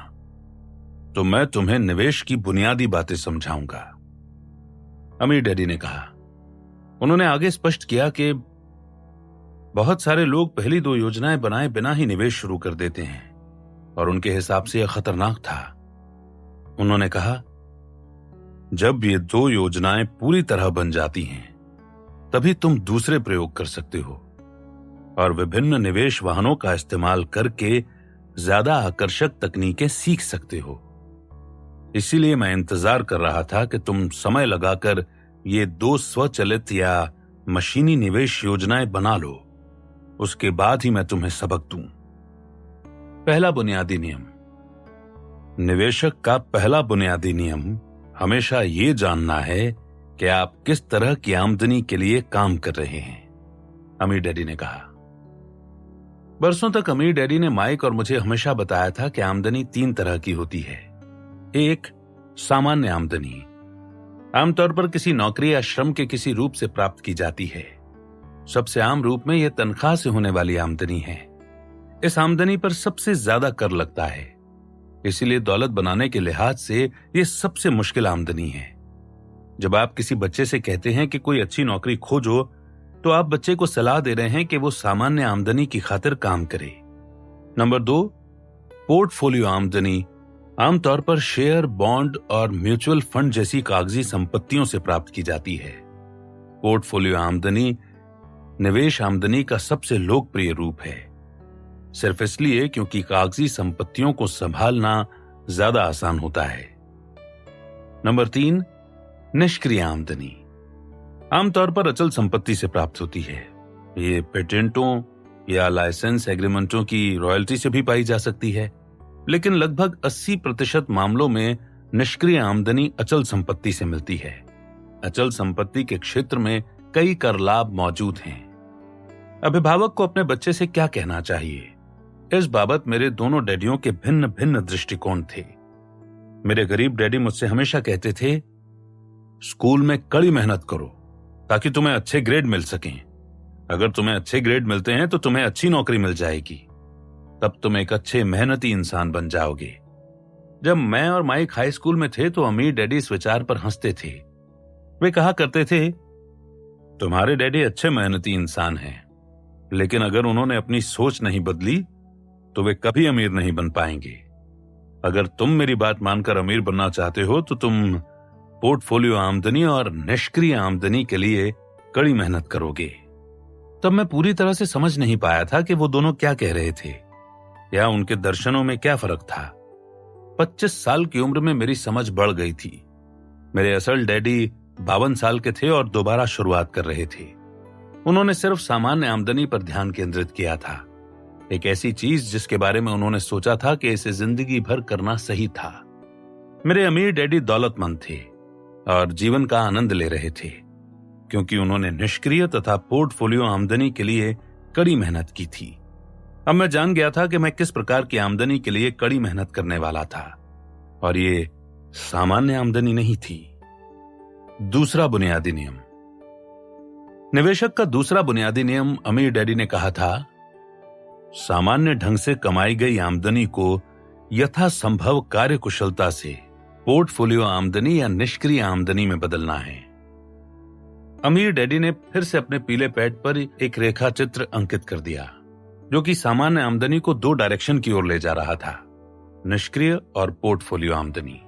तो मैं तुम्हें निवेश की बुनियादी बातें समझाऊंगा, अमीर डैडी ने कहा। उन्होंने आगे स्पष्ट किया कि बहुत सारे लोग पहली 2 योजनाएं बनाए बिना ही निवेश शुरू कर देते हैं और उनके हिसाब से यह खतरनाक था। उन्होंने कहा, जब ये 2 योजनाएं पूरी तरह बन जाती हैं, तभी तुम दूसरे प्रयोग कर सकते हो और विभिन्न निवेश वाहनों का इस्तेमाल करके ज्यादा आकर्षक तकनीकें सीख सकते हो। इसीलिए मैं इंतजार कर रहा था कि तुम समय लगाकर ये 2 स्वचालित या मशीनी निवेश योजनाएं बना लो, उसके बाद ही मैं तुम्हें सबक दूं। पहला बुनियादी नियम। निवेशक का पहला बुनियादी नियम हमेशा ये जानना है कि आप किस तरह की आमदनी के लिए काम कर रहे हैं, अमीर डैडी ने कहा। बरसों तक अमीर डैडी ने माइक और मुझे हमेशा बताया था कि आमदनी 3 तरह की होती है। एक, सामान्य आमदनी, आमतौर पर किसी नौकरी या श्रम के किसी रूप से प्राप्त की जाती है। सबसे आम रूप में यह तनख्वाह से होने वाली आमदनी है। इस आमदनी पर सबसे ज्यादा कर लगता है, इसीलिए दौलत बनाने के लिहाज से यह सबसे मुश्किल आमदनी है। जब आप किसी बच्चे से कहते हैं कि कोई अच्छी नौकरी खोजो, तो आप बच्चे को सलाह दे रहे हैं कि वो सामान्य आमदनी की खातिर काम करे। नंबर 2, पोर्टफोलियो आमदनी, आमतौर पर शेयर, बॉन्ड और म्यूचुअल फंड जैसी कागजी संपत्तियों से प्राप्त की जाती है। पोर्टफोलियो आमदनी निवेश आमदनी का सबसे लोकप्रिय रूप है, सिर्फ इसलिए क्योंकि कागजी संपत्तियों को संभालना ज्यादा आसान होता है। नंबर 3, निष्क्रिय आमदनी, आमतौर पर अचल संपत्ति से प्राप्त होती है। ये पेटेंटों या लाइसेंस एग्रीमेंटों की रॉयल्टी से भी पाई जा सकती है, लेकिन लगभग 80% मामलों में निष्क्रिय आमदनी अचल संपत्ति से मिलती है। अचल संपत्ति के क्षेत्र में कई कर लाभ मौजूद हैं। अभिभावक को अपने बच्चे से क्या कहना चाहिए, इस बाबत मेरे दोनों डैडियों के भिन्न भिन्न दृष्टिकोण थे। मेरे गरीब डैडी मुझसे हमेशा कहते थे, स्कूल में कड़ी मेहनत करो ताकि तुम्हें अच्छे ग्रेड मिल सकें। अगर तुम्हें अच्छे ग्रेड मिलते हैं तो तुम्हें अच्छी नौकरी मिल जाएगी, तब तुम एक अच्छे मेहनती इंसान बन जाओगे। जब मैं और माइक हाई स्कूल में थे तो अमीर डैडी इस विचार पर हंसते थे। वे कहा करते थे, तुम्हारे डैडी अच्छे मेहनती इंसान हैं, लेकिन अगर उन्होंने अपनी सोच नहीं बदली तो वे कभी अमीर नहीं बन पाएंगे। अगर तुम मेरी बात मानकर अमीर बनना चाहते हो तो तुम पोर्टफोलियो आमदनी और निष्क्रिय आमदनी के लिए कड़ी मेहनत करोगे। तब मैं पूरी तरह से समझ नहीं पाया था कि वो दोनों क्या कह रहे थे या उनके दर्शनों में क्या फर्क था। 25 साल की उम्र में मेरी समझ बढ़ गई थी। मेरे असल डैडी 52 साल के थे और दोबारा शुरुआत कर रहे थे। उन्होंने सिर्फ सामान्य आमदनी पर ध्यान केंद्रित किया था, एक ऐसी चीज जिसके बारे में उन्होंने सोचा था कि इसे जिंदगी भर करना सही था। मेरे अमीर डैडी दौलतमंद थे और जीवन का आनंद ले रहे थे। क्योंकि उन्होंने निष्क्रिय तथा पोर्टफोलियो आमदनी के लिए कड़ी मेहनत की थी। अब मैं जान गया था कि मैं किस प्रकार की आमदनी के लिए कड़ी मेहनत करने वाला था, और ये सामान्य आमदनी नहीं थी। दूसरा बुनियादी नियम। निवेशक का दूसरा बुनियादी नियम अमीर डैडी ने कहा था, सामान्य ढंग से कमाई गई आमदनी को यथासंभव कार्यकुशलता से पोर्टफोलियो आमदनी या निष्क्रिय आमदनी में बदलना है। अमीर डैडी ने फिर से अपने पीले पैड पर एक रेखा चित्र अंकित कर दिया, जो कि सामान्य आमदनी को 2 डायरेक्शन की ओर ले जा रहा था, निष्क्रिय और पोर्टफोलियो आमदनी।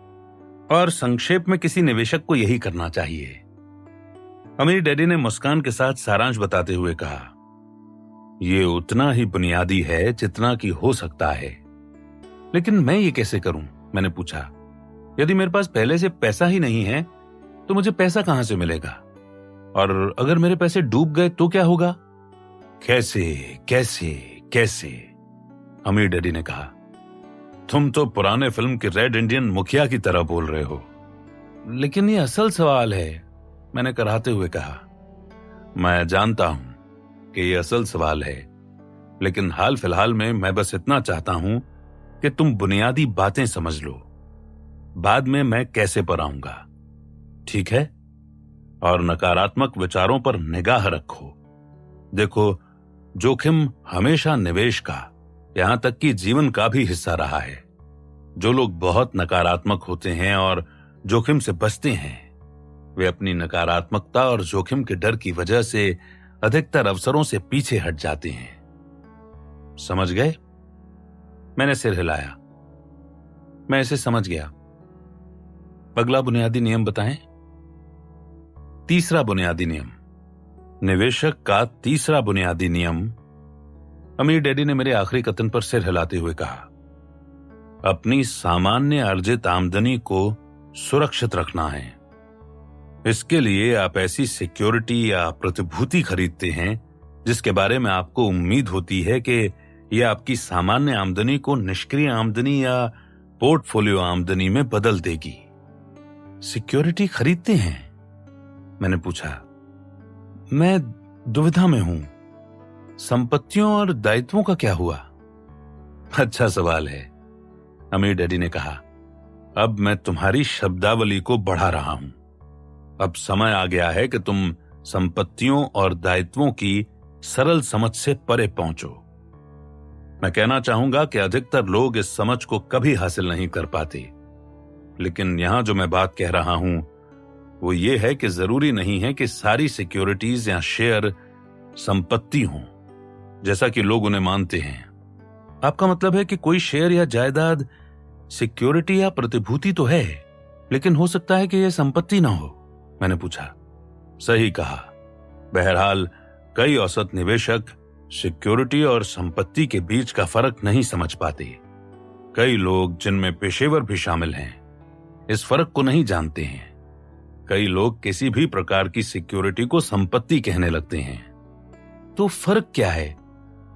और संक्षेप में किसी निवेशक को यही करना चाहिए। अमीर डैडी ने मुस्कान के साथ सारांश बताते हुए कहा, यह उतना ही बुनियादी है जितना कि हो सकता है। लेकिन मैं ये कैसे करूं? मैंने पूछा। यदि मेरे पास पहले से पैसा ही नहीं है तो मुझे पैसा कहां से मिलेगा? और अगर मेरे पैसे डूब गए तो क्या होगा? कैसे कैसे कैसे? अमीर डैडी ने कहा, तुम तो पुराने फिल्म के रेड इंडियन मुखिया की तरह बोल रहे हो। लेकिन ये असल सवाल है, मैंने कराहते हुए कहा। मैं जानता हूं कि ये असल सवाल है, लेकिन हाल फिलहाल में मैं बस इतना चाहता हूं कि तुम बुनियादी बातें समझ लो। बाद में मैं कैसे पर आऊंगा, ठीक है? और नकारात्मक विचारों पर निगाह रखो। देखो, जोखिम हमेशा निवेश का, यहां तक कि जीवन का भी हिस्सा रहा है। जो लोग बहुत नकारात्मक होते हैं और जोखिम से बचते हैं, वे अपनी नकारात्मकता और जोखिम के डर की वजह से अधिकतर अवसरों से पीछे हट जाते हैं। समझ गए? मैंने सिर हिलाया। मैं इसे समझ गया। अगला बुनियादी नियम बताएं। तीसरा बुनियादी नियम। निवेशक का तीसरा बुनियादी नियम। अमीर डैडी ने मेरे आखिरी कथन पर सिर हिलाते हुए कहा, अपनी सामान्य अर्जित आमदनी को सुरक्षित रखना है। इसके लिए आप ऐसी सिक्योरिटी या प्रतिभूति खरीदते हैं जिसके बारे में आपको उम्मीद होती है कि यह आपकी सामान्य आमदनी को निष्क्रिय आमदनी या पोर्टफोलियो आमदनी में बदल देगी। सिक्योरिटी खरीदते हैं? मैंने पूछा। मैं दुविधा में हूं। संपत्तियों और दायित्वों का क्या हुआ? अच्छा सवाल है, अमीर डैडी ने कहा। अब मैं तुम्हारी शब्दावली को बढ़ा रहा हूं। अब समय आ गया है कि तुम संपत्तियों और दायित्वों की सरल समझ से परे पहुंचो। मैं कहना चाहूंगा कि अधिकतर लोग इस समझ को कभी हासिल नहीं कर पाते, लेकिन यहां जो मैं बात कह रहा हूं वो ये है कि जरूरी नहीं है कि सारी सिक्योरिटीज या शेयर संपत्ति हों जैसा कि लोग उन्हें मानते हैं। आपका मतलब है कि कोई शेयर या जायदाद सिक्योरिटी या प्रतिभूति तो है, लेकिन हो सकता है कि यह संपत्ति ना हो? मैंने पूछा। सही कहा। बहरहाल कई औसत निवेशक सिक्योरिटी और संपत्ति के बीच का फर्क नहीं समझ पाते। कई लोग, जिनमें पेशेवर भी शामिल हैं, इस फर्क को नहीं जानते हैं। कई लोग किसी भी प्रकार की सिक्योरिटी को संपत्ति कहने लगते हैं। तो फर्क क्या है?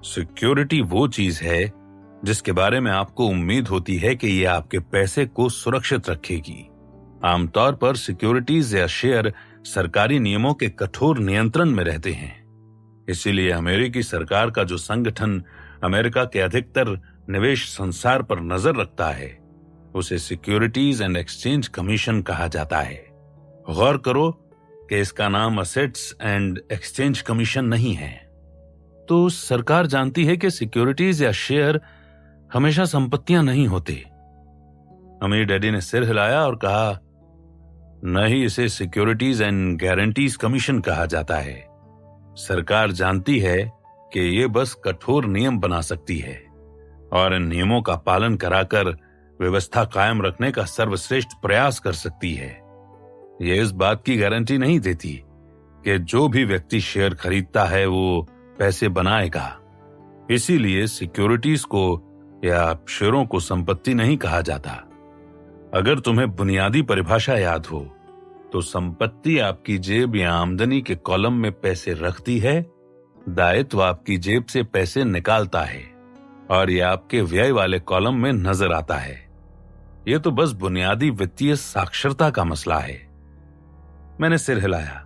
सिक्योरिटी वो चीज है जिसके बारे में आपको उम्मीद होती है कि यह आपके पैसे को सुरक्षित रखेगी। आमतौर पर सिक्योरिटीज या शेयर सरकारी नियमों के कठोर नियंत्रण में रहते हैं। इसीलिए अमेरिकी सरकार का जो संगठन अमेरिका के अधिकतर निवेश संसार पर नजर रखता है, उसे सिक्योरिटीज एंड एक्सचेंज कमीशन कहा जाता है। गौर करो कि इसका नाम असेट्स एंड एक्सचेंज कमीशन नहीं है। तो सरकार जानती है कि सिक्योरिटीज या शेयर हमेशा संपत्तियां नहीं होते। अमीर डैडी ने सिर हिलाया और कहा, नहीं, इसे सिक्योरिटीज एंड गारंटीज कमीशन कहा जाता है। सरकार जानती है कि ये बस कठोर नियम बना सकती है और इन नियमों का पालन कराकर व्यवस्था कायम रखने का सर्वश्रेष्ठ प्रयास कर सकती है। ये इस बात की गारंटी नहीं देती कि जो भी व्यक्ति शेयर खरीदता है वो पैसे बनाएगा। इसीलिए सिक्योरिटीज को या शेयरों को संपत्ति नहीं कहा जाता। अगर तुम्हें बुनियादी परिभाषा याद हो तो संपत्ति आपकी जेब या आमदनी के कॉलम में पैसे रखती है, दायित्व आपकी जेब से पैसे निकालता है और यह आपके व्यय वाले कॉलम में नजर आता है। यह तो बस बुनियादी वित्तीय साक्षरता का मसला है। मैंने सिर हिलाया।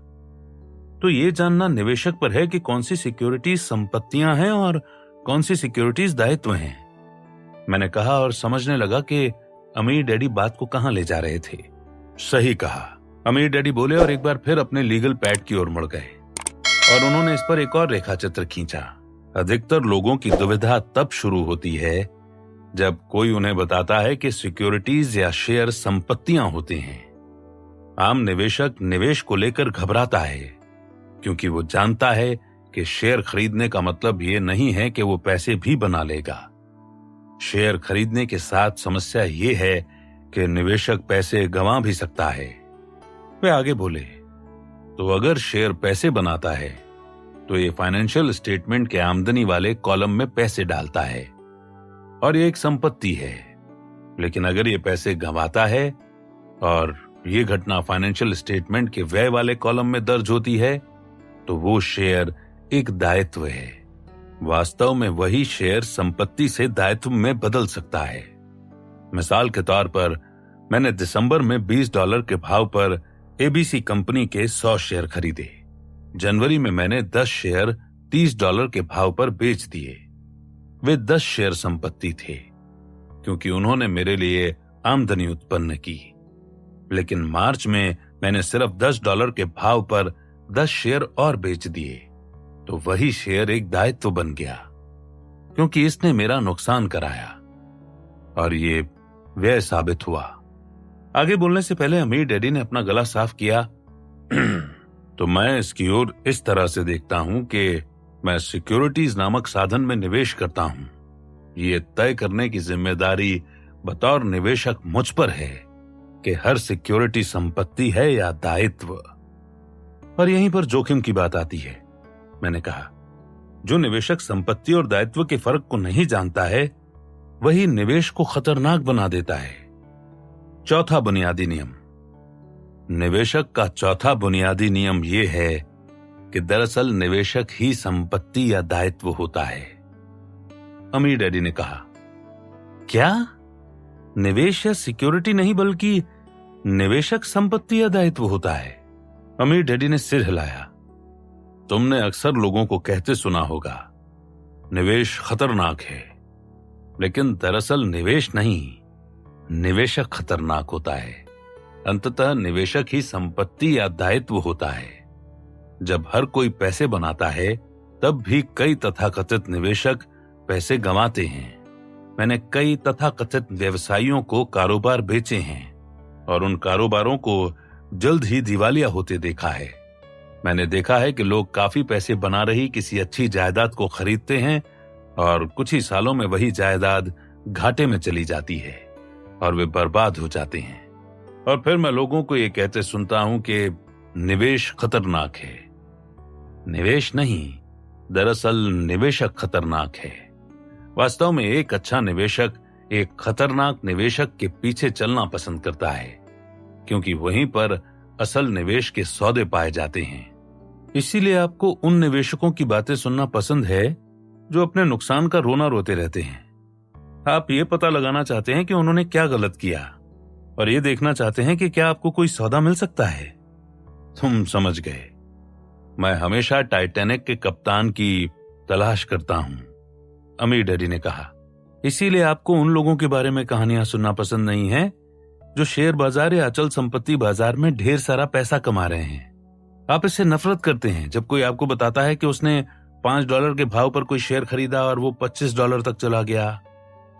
तो ये जानना निवेशक पर है कि कौन सी सिक्योरिटीज संपत्तियां हैं और कौन सी सिक्योरिटीज दायित्व हैं। मैंने कहा और समझने लगा कि अमीर डैडी बात को कहां ले जा रहे थे। सही कहा, अमीर डैडी बोले और एक बार फिर अपने लीगल पैड की ओर मुड़ गए और उन्होंने इस पर एक और रेखाचित्र खींचा। अधिकतर लोगों की दुविधा तब शुरू होती है जब कोई उन्हें बताता है कि सिक्योरिटीज या शेयर संपत्तियां होते हैं। आम निवेशक निवेश को लेकर घबराता है क्योंकि वो जानता है कि शेयर खरीदने का मतलब ये नहीं है कि वो पैसे भी बना लेगा। शेयर खरीदने के साथ समस्या ये है कि निवेशक पैसे गंवा भी सकता है। वे आगे बोले, तो अगर शेयर पैसे बनाता है तो ये फाइनेंशियल स्टेटमेंट के आमदनी वाले कॉलम में पैसे डालता है और ये एक संपत्ति है। लेकिन अगर ये पैसे गंवाता है और ये घटना फाइनेंशियल स्टेटमेंट के व्यय वाले कॉलम में दर्ज होती है तो वो शेयर एक दायित्व है। वास्तव में वही शेयर संपत्ति से दायित्व में बदल सकता है। मिसाल के तौर पर मैंने दिसंबर में $20 के भाव पर एबीसी कंपनी के 100 शेयर खरीदे। जनवरी में मैंने 10 शेयर $30 के भाव पर बेच दिए। वे 10 शेयर संपत्ति थे क्योंकि उन्होंने मेरे लिए आमदनी उत्पन्न की। लेकिन मार्च में मैंने सिर्फ $10 के भाव पर 10 शेयर और बेच दिए तो वही शेयर एक दायित्व बन गया क्योंकि इसने मेरा नुकसान कराया और ये व्यय साबित हुआ। आगे बोलने से पहले अमीर डैडी ने अपना गला साफ किया। तो मैं इसकी ओर इस तरह से देखता हूं कि मैं सिक्योरिटीज नामक साधन में निवेश करता हूं। ये तय करने की जिम्मेदारी बतौर निवेशक मुझ पर है कि हर सिक्योरिटी संपत्ति है या दायित्व। और यहीं पर जोखिम की बात आती है। मैंने कहा, जो निवेशक संपत्ति और दायित्व के फर्क को नहीं जानता है वही निवेश को खतरनाक बना देता है। चौथा बुनियादी नियम। निवेशक का चौथा बुनियादी नियम यह है कि दरअसल निवेशक ही संपत्ति या दायित्व होता है। अमीर डैडी ने कहा, क्या निवेश या सिक्योरिटी नहीं बल्कि निवेशक संपत्ति या दायित्व होता है? अमीर डैडी ने सिर हिलाया। तुमने अक्सर लोगों को कहते सुना होगा, निवेश खतरनाक है, लेकिन दरअसल निवेश नहीं, निवेशक खतरनाक होता है। अंततः निवेशक ही संपत्ति या दायित्व होता है। जब हर कोई पैसे बनाता है तब भी कई तथाकथित निवेशक पैसे गंवाते हैं। मैंने कई तथाकथित व्यवसायियों को कारोबार बेचे हैं और उन कारोबारों को जल्द ही दिवालिया होते देखा है। मैंने देखा है कि लोग काफी पैसे बना रही किसी अच्छी जायदाद को खरीदते हैं और कुछ ही सालों में वही जायदाद घाटे में चली जाती है और वे बर्बाद हो जाते हैं। और फिर मैं लोगों को ये कहते सुनता हूं कि निवेश खतरनाक है। निवेश नहीं, दरअसल निवेशक खतरनाक है। वास्तव में एक अच्छा निवेशक एक खतरनाक निवेशक के पीछे चलना पसंद करता है क्योंकि वहीं पर असल निवेश के सौदे पाए जाते हैं। इसीलिए आपको उन निवेशकों की बातें सुनना पसंद है जो अपने नुकसान का रोना रोते रहते हैं। आप ये पता लगाना चाहते हैं कि उन्होंने क्या गलत किया और ये देखना चाहते हैं कि क्या आपको कोई सौदा मिल सकता है। तुम समझ गए। मैं हमेशा टाइटैनिक के कप्तान की तलाश करता हूं, अमीर डैडी ने कहा। इसीलिए आपको उन लोगों के बारे में कहानियां सुनना पसंद नहीं है जो शेयर बाजार या अचल संपत्ति बाजार में ढेर सारा पैसा कमा रहे हैं। आप इससे नफरत करते हैं जब कोई आपको बताता है कि उसने $5 के भाव पर कोई शेयर खरीदा और वो $25 तक चला गया।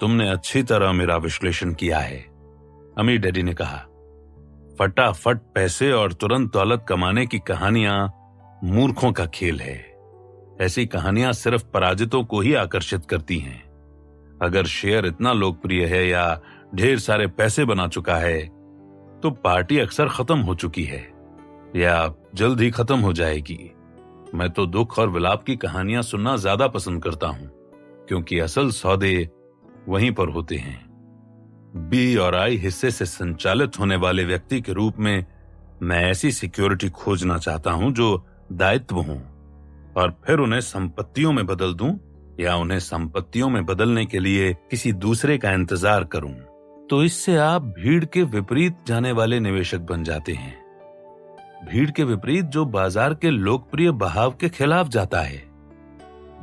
तुमने अच्छी तरह मेरा विश्लेषण किया है, अमीर डैडी ने कहा। फटाफट पैसे और तुरंत दौलत कमाने की कहानियां मूर्खों का खेल है। ऐसी कहानियां सिर्फ पराजितों को ही आकर्षित करती हैं। अगर शेयर इतना लोकप्रिय है या ढेर सारे पैसे बना चुका है तो पार्टी अक्सर खत्म हो चुकी है या जल्द ही खत्म हो जाएगी। मैं तो दुख और विलाप की कहानियां सुनना ज्यादा पसंद करता हूं क्योंकि असल सौदे वहीं पर होते हैं। बी और आई हिस्से से संचालित होने वाले व्यक्ति के रूप में मैं ऐसी सिक्योरिटी खोजना चाहता हूं जो दायित्व हों और फिर उन्हें संपत्तियों में बदल दूं या उन्हें संपत्तियों में बदलने के लिए किसी दूसरे का इंतजार करूं। तो इससे आप भीड़ के विपरीत जाने वाले निवेशक बन जाते हैं। भीड़ के विपरीत जो बाजार के लोकप्रिय बहाव के खिलाफ जाता है।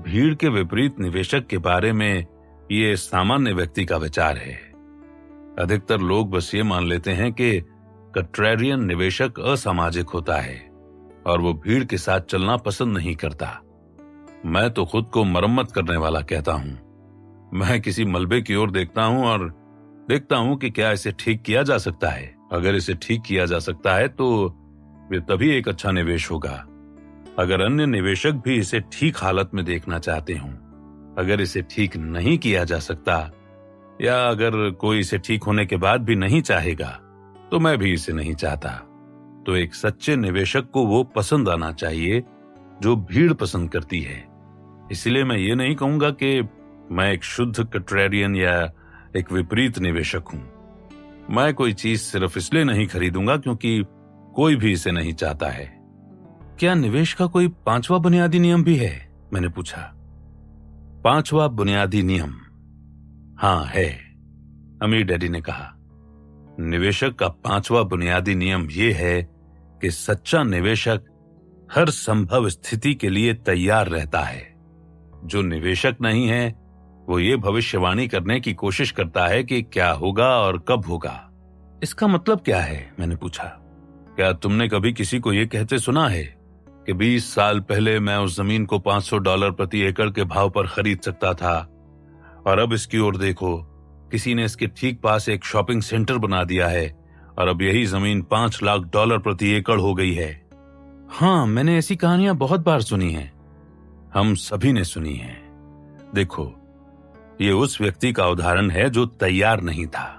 भीड़ के विपरीत निवेशक के बारे में ये सामान्य व्यक्ति का विचार है। अधिकतर लोग बस ये मान लेते हैं कि कंट्रेरियन निवेशक असामाजिक होता है और वो भीड़ के साथ चलना पसंद नहीं करता। मैं तो खुद को मरम्मत करने वाला कहता हूं। मैं किसी मलबे की ओर देखता हूं और देखता हूं कि क्या इसे ठीक किया जा सकता है। अगर इसे ठीक किया जा सकता है तो वे तभी एक अच्छा निवेश होगा। अगर अन्य निवेशक भी इसे ठीक हालत में देखना चाहते हों, अगर इसे ठीक नहीं किया जा सकता या अगर कोई इसे ठीक होने के बाद भी नहीं चाहेगा तो मैं भी इसे नहीं चाहता। तो एक सच्चे निवेशक को वो पसंद आना चाहिए जो भीड़ पसंद करती है। इसलिए मैं ये नहीं कहूंगा कि मैं एक शुद्ध कंट्रेरियन या एक विपरीत निवेशक हूं। मैं कोई चीज सिर्फ इसलिए नहीं खरीदूंगा क्योंकि कोई भी इसे नहीं चाहता है। क्या निवेश का कोई 5वां बुनियादी नियम भी है? मैंने पूछा। 5वां बुनियादी नियम? हाँ है, अमीर डैडी ने कहा। निवेशक का 5वां बुनियादी नियम यह है कि सच्चा निवेशक हर संभव स्थिति के लिए तैयार रहता है। जो निवेशक नहीं है वो ये भविष्यवाणी करने की कोशिश करता है कि क्या होगा और कब होगा। इसका मतलब क्या है? मैंने पूछा। क्या तुमने कभी किसी को ये कहते सुना है कि 20 साल पहले मैं उस जमीन को $500 प्रति एकड़ के भाव पर खरीद सकता था और अब इसकी ओर देखो, किसी ने इसके ठीक पास एक शॉपिंग सेंटर बना दिया है और अब यही जमीन $5 लाख प्रति एकड़ हो गई है। हाँ, मैंने ऐसी कहानियां बहुत बार सुनी हैं। हम सभी ने सुनी हैं। देखो, ये उस व्यक्ति का उदाहरण है जो तैयार नहीं था।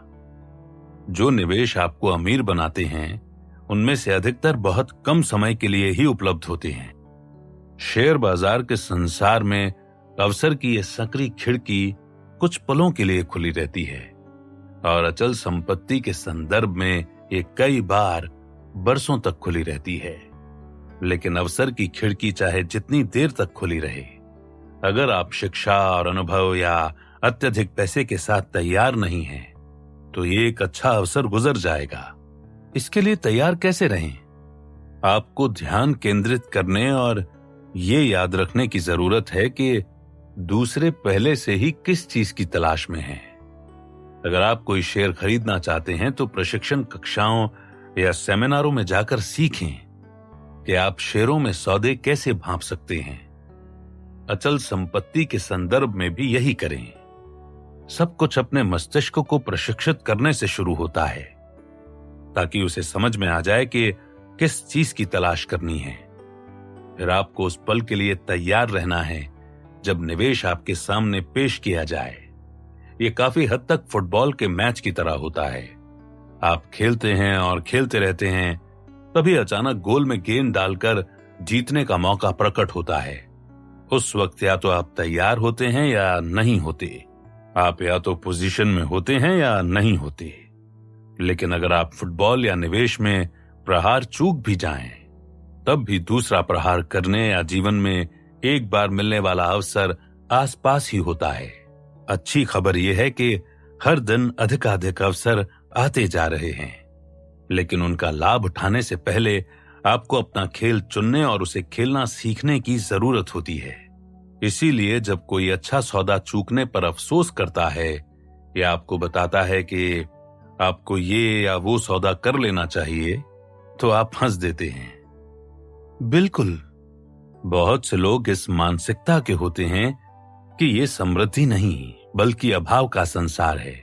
जो निवेश आपको अमीर बनाते हैं उनमें से अधिकतर बहुत कम समय के लिए ही उपलब्ध होते हैं। शेयर बाजार के संसार में अवसर की यह संकरी खिड़की कुछ पलों के लिए खुली रहती है और अचल संपत्ति के संदर्भ में ये कई बार बरसों तक खुली रहती है। लेकिन अवसर की खिड़की चाहे जितनी देर तक खुली रहे, अगर आप शिक्षा और अनुभव या अत्यधिक पैसे के साथ तैयार नहीं हैं, तो ये एक अच्छा अवसर गुजर जाएगा। इसके लिए तैयार कैसे रहें? आपको ध्यान केंद्रित करने और ये याद रखने की जरूरत है कि दूसरे पहले से ही किस चीज की तलाश में हैं। अगर आप कोई शेयर खरीदना चाहते हैं तो प्रशिक्षण कक्षाओं या सेमिनारों में जाकर सीखें कि आप शेयरों में सौदे कैसे भांप सकते हैं। अचल संपत्ति के संदर्भ में भी यही करें। सब कुछ अपने मस्तिष्क को प्रशिक्षित करने से शुरू होता है ताकि उसे समझ में आ जाए कि किस चीज की तलाश करनी है। फिर आपको उस पल के लिए तैयार रहना है जब निवेश आपके सामने पेश किया जाए। ये काफी हद तक फुटबॉल के मैच की तरह होता है। आप खेलते हैं और खेलते रहते हैं, तभी अचानक गोल में गेंद डालकर जीतने का मौका प्रकट होता है। उस वक्त या तो आप तैयार होते हैं या नहीं होते। आप या तो पोजीशन में होते हैं या नहीं होते। लेकिन अगर आप फुटबॉल या निवेश में प्रहार चूक भी जाएं, तब भी दूसरा प्रहार करने या जीवन में एक बार मिलने वाला अवसर आसपास ही होता है। अच्छी खबर यह है कि हर दिन अधिकाधिक अवसर आते जा रहे हैं, लेकिन उनका लाभ उठाने से पहले आपको अपना खेल चुनने और उसे खेलना सीखने की जरूरत होती है। इसीलिए जब कोई अच्छा सौदा चूकने पर अफसोस करता है या आपको बताता है कि आपको ये या वो सौदा कर लेना चाहिए, तो आप हंस देते हैं। बिल्कुल, बहुत से लोग इस मानसिकता के होते हैं कि ये समृद्धि नहीं बल्कि अभाव का संसार है।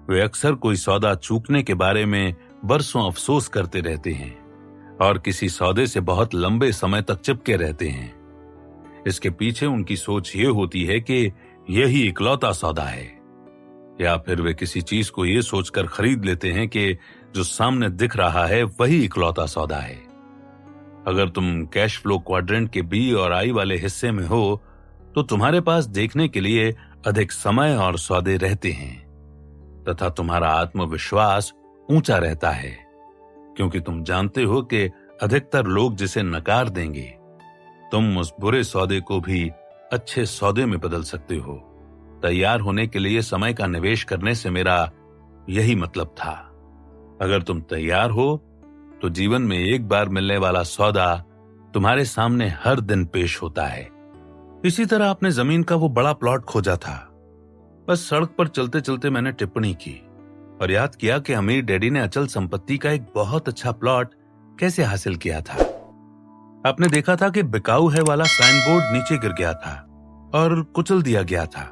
वे अक्सर कोई सौदा चूकने के बारे में बरसों अफसोस करते रहते हैं और किसी सौदे से बहुत लंबे समय तक चिपके रहते हैं। इसके पीछे उनकी सोच ये होती है कि यही इकलौता सौदा है, या फिर वे किसी चीज को ये सोचकर खरीद लेते हैं कि जो सामने दिख रहा है वही इकलौता सौदा है। अगर तुम कैश फ्लो क्वाड्रेंट के बी और आई वाले हिस्से में हो तो तुम्हारे पास देखने के लिए अधिक समय और सौदे रहते हैं तथा तुम्हारा आत्मविश्वास ऊंचा रहता है, क्योंकि तुम जानते हो कि अधिकतर लोग जिसे नकार देंगे, तुम उस बुरे सौदे को भी अच्छे सौदे में बदल सकते हो। तैयार होने के लिए समय का निवेश करने से मेरा यही मतलब था। अगर तुम तैयार हो तो जीवन में एक बार मिलने वाला सौदा तुम्हारे सामने हर दिन पेश होता है। इसी तरह आपने जमीन का वो बड़ा प्लॉट खोजा था। बस सड़क पर चलते चलते मैंने टिप्पणी की और याद किया कि अमीर डैडी ने अचल संपत्ति का एक बहुत अच्छा प्लॉट कैसे हासिल किया था। आपने देखा था कि बिकाऊ है वाला साइन बोर्ड नीचे गिर गया था और कुचल दिया गया था,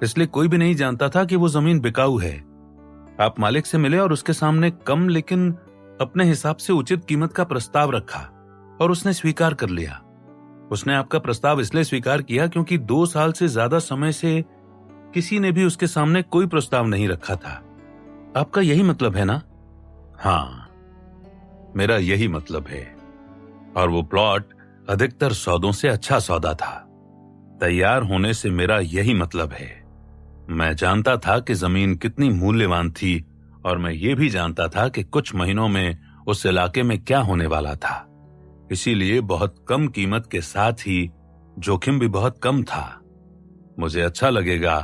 इसलिए कोई भी नहीं जानता था कि वो जमीन बिकाऊ है। आप मालिक से मिले और उसके सामने कम लेकिन अपने हिसाब से उचित कीमत का प्रस्ताव रखा और उसने स्वीकार कर लिया। उसने आपका प्रस्ताव इसलिए स्वीकार किया क्योंकि 2 साल से ज्यादा समय से किसी ने भी उसके सामने कोई प्रस्ताव नहीं रखा था। आपका यही मतलब है ना? हाँ, मेरा यही मतलब है। और वो प्लॉट अधिकतर सौदों से अच्छा सौदा था। तैयार होने से मेरा यही मतलब है। मैं जानता था कि जमीन कितनी मूल्यवान थी और मैं ये भी जानता था कि कुछ महीनों में उस इलाके में क्या होने वाला था। इसीलिए बहुत कम कीमत के साथ ही जोखिम भी बहुत कम था। मुझे अच्छा लगेगा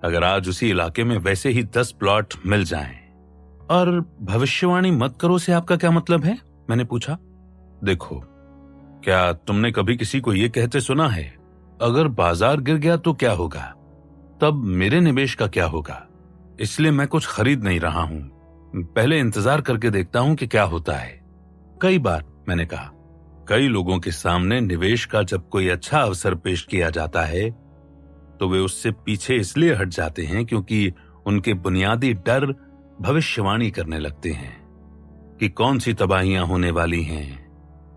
अगर आज उसी इलाके में वैसे ही 10 प्लॉट मिल जाएं। और भविष्यवाणी मत करो से आपका क्या मतलब है? मैंने पूछा। देखो, क्या तुमने कभी किसी को यह कहते सुना है, अगर बाजार गिर गया तो क्या होगा, तब मेरे निवेश का क्या होगा? इसलिए मैं कुछ खरीद नहीं रहा हूं, पहले इंतजार करके देखता हूं कि क्या होता है। कई बार मैंने कहा, कई लोगों के सामने निवेश का जब कोई अच्छा अवसर पेश किया जाता है तो वे उससे पीछे इसलिए हट जाते हैं क्योंकि उनके बुनियादी डर भविष्यवाणी करने लगते हैं कि कौन सी तबाहियां होने वाली हैं।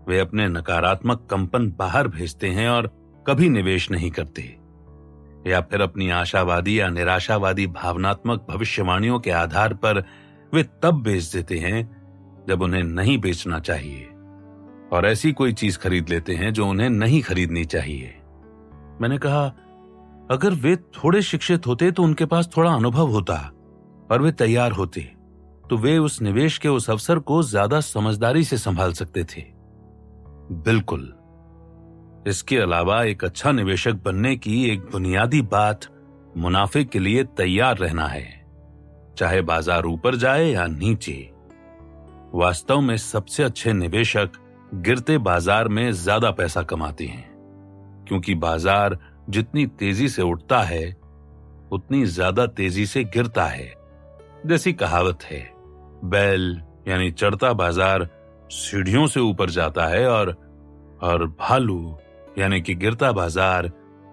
वे अपने नकारात्मक कंपन बाहर भेजते हैं और कभी निवेश नहीं करते, या फिर अपनी आशावादी या निराशावादी भावनात्मक भविष्यवाणियों के आधार पर वे तब बेच देते हैं जब उन्हें नहीं बेचना चाहिए और ऐसी कोई चीज खरीद लेते हैं जो उन्हें नहीं खरीदनी चाहिए। मैंने कहा, अगर वे थोड़े शिक्षित होते तो उनके पास थोड़ा अनुभव होता और वे तैयार होते तो वे उस निवेश के उस अवसर को ज्यादा समझदारी से संभाल सकते थे। बिल्कुल। इसके अलावा एक अच्छा निवेशक बनने की एक बुनियादी बात मुनाफे के लिए तैयार रहना है, चाहे बाजार ऊपर जाए या नीचे। वास्तव में सबसे अच्छे निवेशक गिरते बाजार में ज्यादा पैसा कमाते हैं, क्योंकि बाजार जितनी तेजी से उठता है उतनी ज्यादा तेजी से गिरता है। जैसी कहावत है, बैल यानी चढ़ता बाजार सीढ़ियों से ऊपर जाता है और भालू यानी कि गिरता बाजार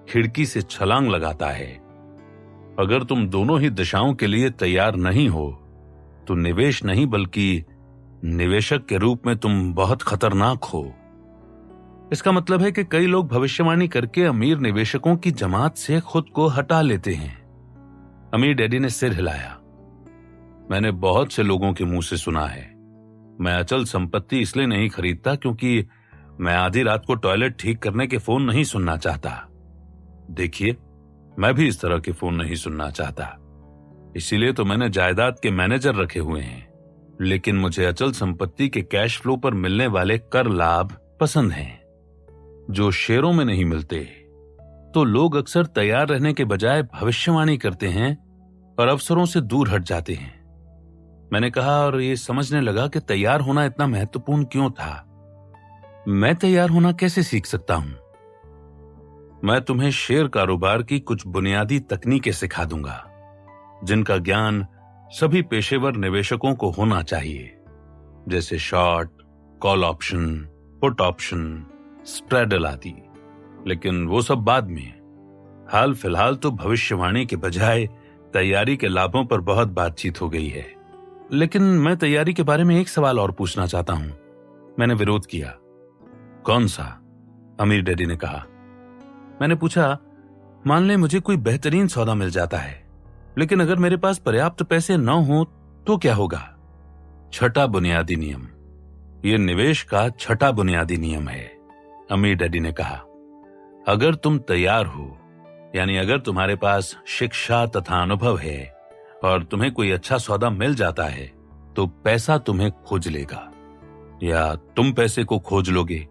खिड़की से छलांग लगाता है। अगर तुम दोनों ही दिशाओं के लिए तैयार नहीं हो तो निवेश नहीं बल्कि निवेशक के रूप में तुम बहुत खतरनाक हो। इसका मतलब है कि कई लोग भविष्यवाणी करके अमीर निवेशकों की जमात से खुद को हटा लेते हैं। अमीर डैडी ने सिर हिलाया। मैंने बहुत से लोगों के मुंह से सुना है, मैं अचल संपत्ति इसलिए नहीं खरीदता क्योंकि मैं आधी रात को टॉयलेट ठीक करने के फोन नहीं सुनना चाहता। देखिए, मैं भी इस तरह के फोन नहीं सुनना चाहता, इसीलिए तो मैंने जायदाद के मैनेजर रखे हुए हैं। लेकिन मुझे अचल संपत्ति के कैश फ्लो पर मिलने वाले कर लाभ पसंद हैं, जो शेयरों में नहीं मिलते। तो लोग अक्सर तैयार रहने के बजाय भविष्यवाणी करते हैं और अवसरों से दूर हट जाते हैं। मैंने कहा, और ये समझने लगा कि तैयार होना इतना महत्वपूर्ण क्यों था। मैं तैयार होना कैसे सीख सकता हूं? मैं तुम्हें शेयर कारोबार की कुछ बुनियादी तकनीकें सिखा दूंगा, जिनका ज्ञान सभी पेशेवर निवेशकों को होना चाहिए, जैसे short, call option, put option, straddle आदि। लेकिन वो सब बाद में। हाल फिलहाल तो भविष्यवाणी के बजाय तैयारी के लाभों पर बहुत बातचीत हो गई है। लेकिन मैं तैयारी के बारे में एक सवाल और पूछना चाहता हूं। मैंने विरोध किया। कौन सा? अमीर डैडी ने कहा। मैंने पूछा, मान ले मुझे कोई बेहतरीन सौदा मिल जाता है, लेकिन अगर मेरे पास पर्याप्त पैसे न हो तो क्या होगा? छठा बुनियादी नियम। यह निवेश का छठा बुनियादी नियम है, अमीर डैडी ने कहा। अगर तुम तैयार हो, यानी अगर तुम्हारे पास शिक्षा तथा अनुभव है और तुम्हें कोई अच्छा सौदा मिल जाता है, तो पैसा तुम्हें खोज लेगा या तुम पैसे को खोज लोगे।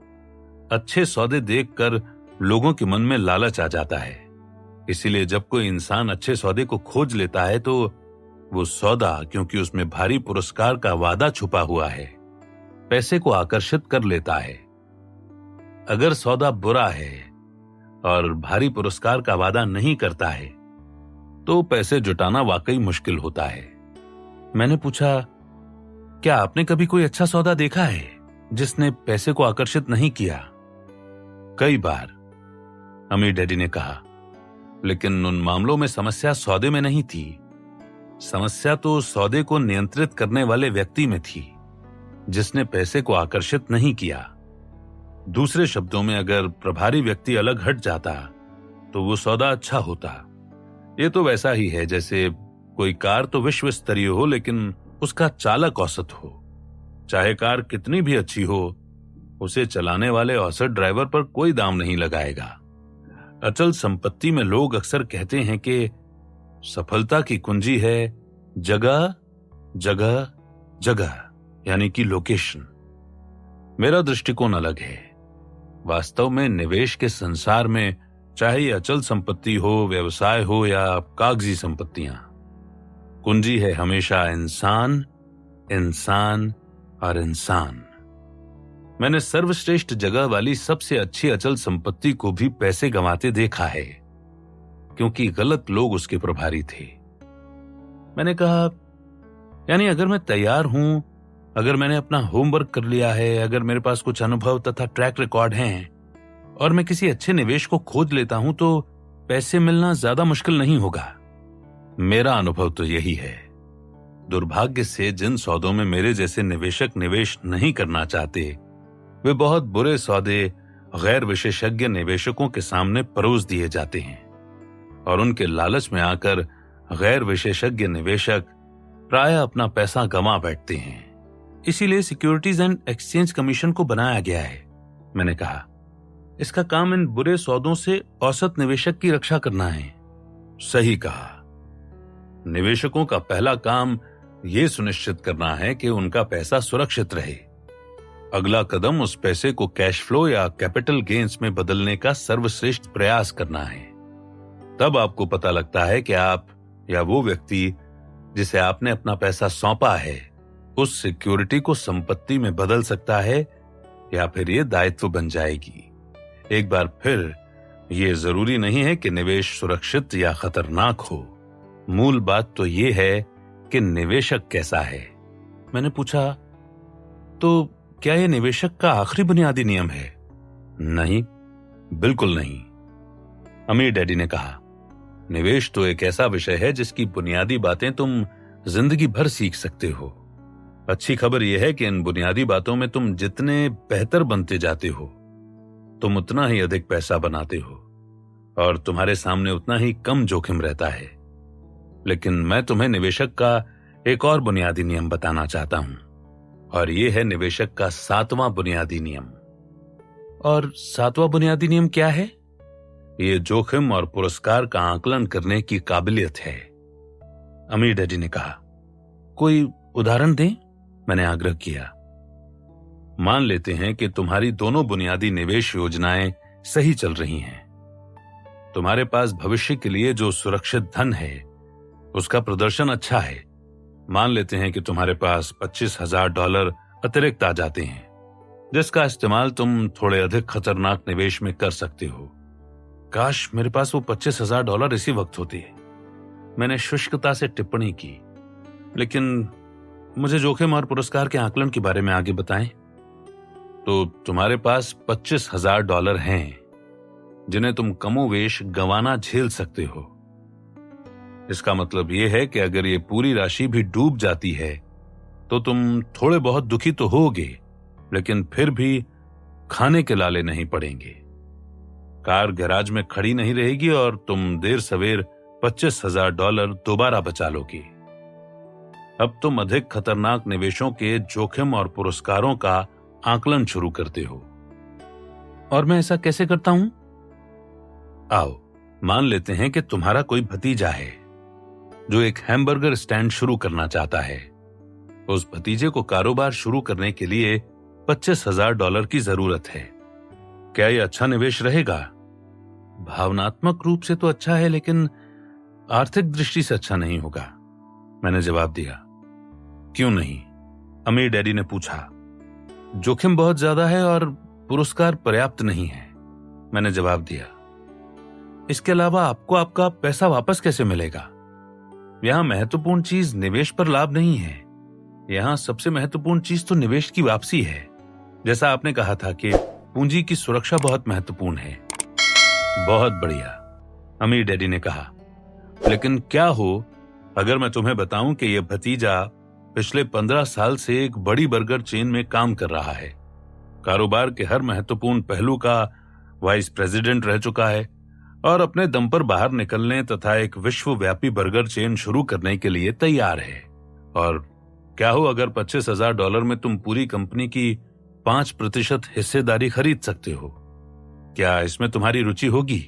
अच्छे सौदे देखकर लोगों के मन में लालच आ जाता है, इसीलिए जब कोई इंसान अच्छे सौदे को खोज लेता है तो वो सौदा, क्योंकि उसमें भारी पुरस्कार का वादा छुपा हुआ है, पैसे को आकर्षित कर लेता है। अगर सौदा बुरा है और भारी पुरस्कार का वादा नहीं करता है तो पैसे जुटाना वाकई मुश्किल होता है। मैंने पूछा, क्या आपने कभी कोई अच्छा सौदा देखा है जिसने पैसे को आकर्षित नहीं किया? कई बार, अमीर डैडी ने कहा, लेकिन उन मामलों में समस्या सौदे में नहीं थी। समस्या तो सौदे को नियंत्रित करने वाले व्यक्ति में थी जिसने पैसे को आकर्षित नहीं किया। दूसरे शब्दों में, अगर प्रभारी व्यक्ति अलग हट जाता तो वो सौदा अच्छा होता। ये तो वैसा ही है जैसे कोई कार तो विश्व स्तरीय हो लेकिन उसका चालक औसत हो। चाहे कार कितनी भी अच्छी हो, उसे चलाने वाले औसत ड्राइवर पर कोई दाम नहीं लगाएगा। अचल संपत्ति में लोग अक्सर कहते हैं कि सफलता की कुंजी है जगह जगह जगह, यानी कि लोकेशन। मेरा दृष्टिकोण अलग है। वास्तव में निवेश के संसार में, चाहे अचल संपत्ति हो, व्यवसाय हो या कागजी संपत्तियां, कुंजी है हमेशा इंसान, इंसान और इंसान। मैंने सर्वश्रेष्ठ जगह वाली सबसे अच्छी अचल संपत्ति को भी पैसे गंवाते देखा है क्योंकि गलत लोग उसके प्रभारी थे। मैंने कहा, यानी अगर मैं तैयार हूं, अगर मैंने अपना होमवर्क कर लिया है, अगर मेरे पास कुछ अनुभव तथा ट्रैक रिकॉर्ड हैं और मैं किसी अच्छे निवेश को खोज लेता हूं तो पैसे मिलना ज्यादा मुश्किल नहीं होगा। मेरा अनुभव तो यही है। दुर्भाग्य से जिन सौदों में मेरे जैसे निवेशक निवेश नहीं करना चाहते, वे बहुत बुरे सौदे गैर विशेषज्ञ निवेशकों के सामने परोस दिए जाते हैं और उनके लालच में आकर गैर विशेषज्ञ निवेशक प्राय अपना पैसा गंवा बैठते हैं। इसीलिए सिक्योरिटीज एंड एक्सचेंज कमीशन को बनाया गया है। मैंने कहा, इसका काम इन बुरे सौदों से औसत निवेशक की रक्षा करना है। सही कहा। निवेशकों का पहला काम यह सुनिश्चित करना है कि उनका पैसा सुरक्षित रहे। अगला कदम उस पैसे को कैश फ्लो या कैपिटल गेन्स में बदलने का सर्वश्रेष्ठ प्रयास करना है। तब आपको पता लगता है कि आप या वो व्यक्ति जिसे आपने अपना पैसा सौंपा है उस सिक्योरिटी को संपत्ति में बदल सकता है या फिर ये दायित्व बन जाएगी। एक बार फिर, ये जरूरी नहीं है कि निवेश सुरक्षित या खतरनाक हो। मूल बात तो ये है कि निवेशक कैसा है। मैंने पूछा, तो क्या यह निवेशक का आखिरी बुनियादी नियम है? नहीं, बिल्कुल नहीं। अमीर डैडी ने कहा, निवेश तो एक ऐसा विषय है जिसकी बुनियादी बातें तुम जिंदगी भर सीख सकते हो। अच्छी खबर यह है कि इन बुनियादी बातों में तुम जितने बेहतर बनते जाते हो, तुम उतना ही अधिक पैसा बनाते हो और तुम्हारे सामने उतना ही कम जोखिम रहता है। लेकिन मैं तुम्हें निवेशक का एक और बुनियादी नियम बताना चाहता हूं, और यह है निवेशक का 7वां बुनियादी नियम। और 7वां बुनियादी नियम क्या है? यह जोखिम और पुरस्कार का आकलन करने की काबिलियत है। अमीर डैडी ने कहा, कोई उदाहरण दें? मैंने आग्रह किया। मान लेते हैं कि तुम्हारी दोनों बुनियादी निवेश योजनाएं सही चल रही हैं। तुम्हारे पास भविष्य के लिए जो सुरक्षित धन है उसका प्रदर्शन अच्छा है। मान लेते हैं कि तुम्हारे पास $25,000 अतिरिक्त आ जाते हैं, जिसका इस्तेमाल तुम थोड़े अधिक खतरनाक निवेश में कर सकते हो। काश मेरे पास वो $25,000 इसी वक्त होते। मैंने शुष्कता से टिप्पणी की, लेकिन मुझे जोखिम और पुरस्कार के आकलन के बारे में आगे बताएं। तो तुम्हारे पास $25,000 हैं जिन्हें तुम कमोवेश गंवाना झेल सकते हो। इसका मतलब यह है कि अगर ये पूरी राशि भी डूब जाती है तो तुम थोड़े बहुत दुखी तो होगे, लेकिन फिर भी खाने के लाले नहीं पड़ेंगे। कार गैराज में खड़ी नहीं रहेगी और तुम देर सवेर $25,000 दोबारा बचा लोगे। अब तुम अधिक खतरनाक निवेशों के जोखिम और पुरस्कारों का आकलन शुरू करते हो। और मैं ऐसा कैसे करता हूं? आओ, मान लेते हैं कि तुम्हारा कोई भतीजा है जो एक हैमबर्गर स्टैंड शुरू करना चाहता है। उस भतीजे को कारोबार शुरू करने के लिए $25,000 की जरूरत है। क्या यह अच्छा निवेश रहेगा? भावनात्मक रूप से तो अच्छा है, लेकिन आर्थिक दृष्टि से अच्छा नहीं होगा। मैंने जवाब दिया। क्यों नहीं? अमीर डैडी ने पूछा। जोखिम बहुत ज्यादा है और पुरस्कार पर्याप्त नहीं है, मैंने जवाब दिया। इसके अलावा आपको आपका पैसा वापस कैसे मिलेगा? यहां महत्वपूर्ण चीज निवेश पर लाभ नहीं है, यहां सबसे महत्वपूर्ण चीज तो निवेश की वापसी है। जैसा आपने कहा था कि पूंजी की सुरक्षा बहुत महत्वपूर्ण है। बहुत बढ़िया, अमीर डैडी ने कहा। लेकिन क्या हो अगर मैं तुम्हें बताऊं कि यह भतीजा पिछले 15 साल से एक बड़ी बर्गर चेन में काम कर रहा है, कारोबार के हर महत्वपूर्ण पहलू का वाइस प्रेसिडेंट रह चुका है और अपने दम पर बाहर निकलने तथा एक विश्वव्यापी बर्गर चेन शुरू करने के लिए तैयार है। और क्या हो अगर $25,000 में तुम पूरी कंपनी की 5% हिस्सेदारी खरीद सकते हो? क्या इसमें तुम्हारी रुचि होगी?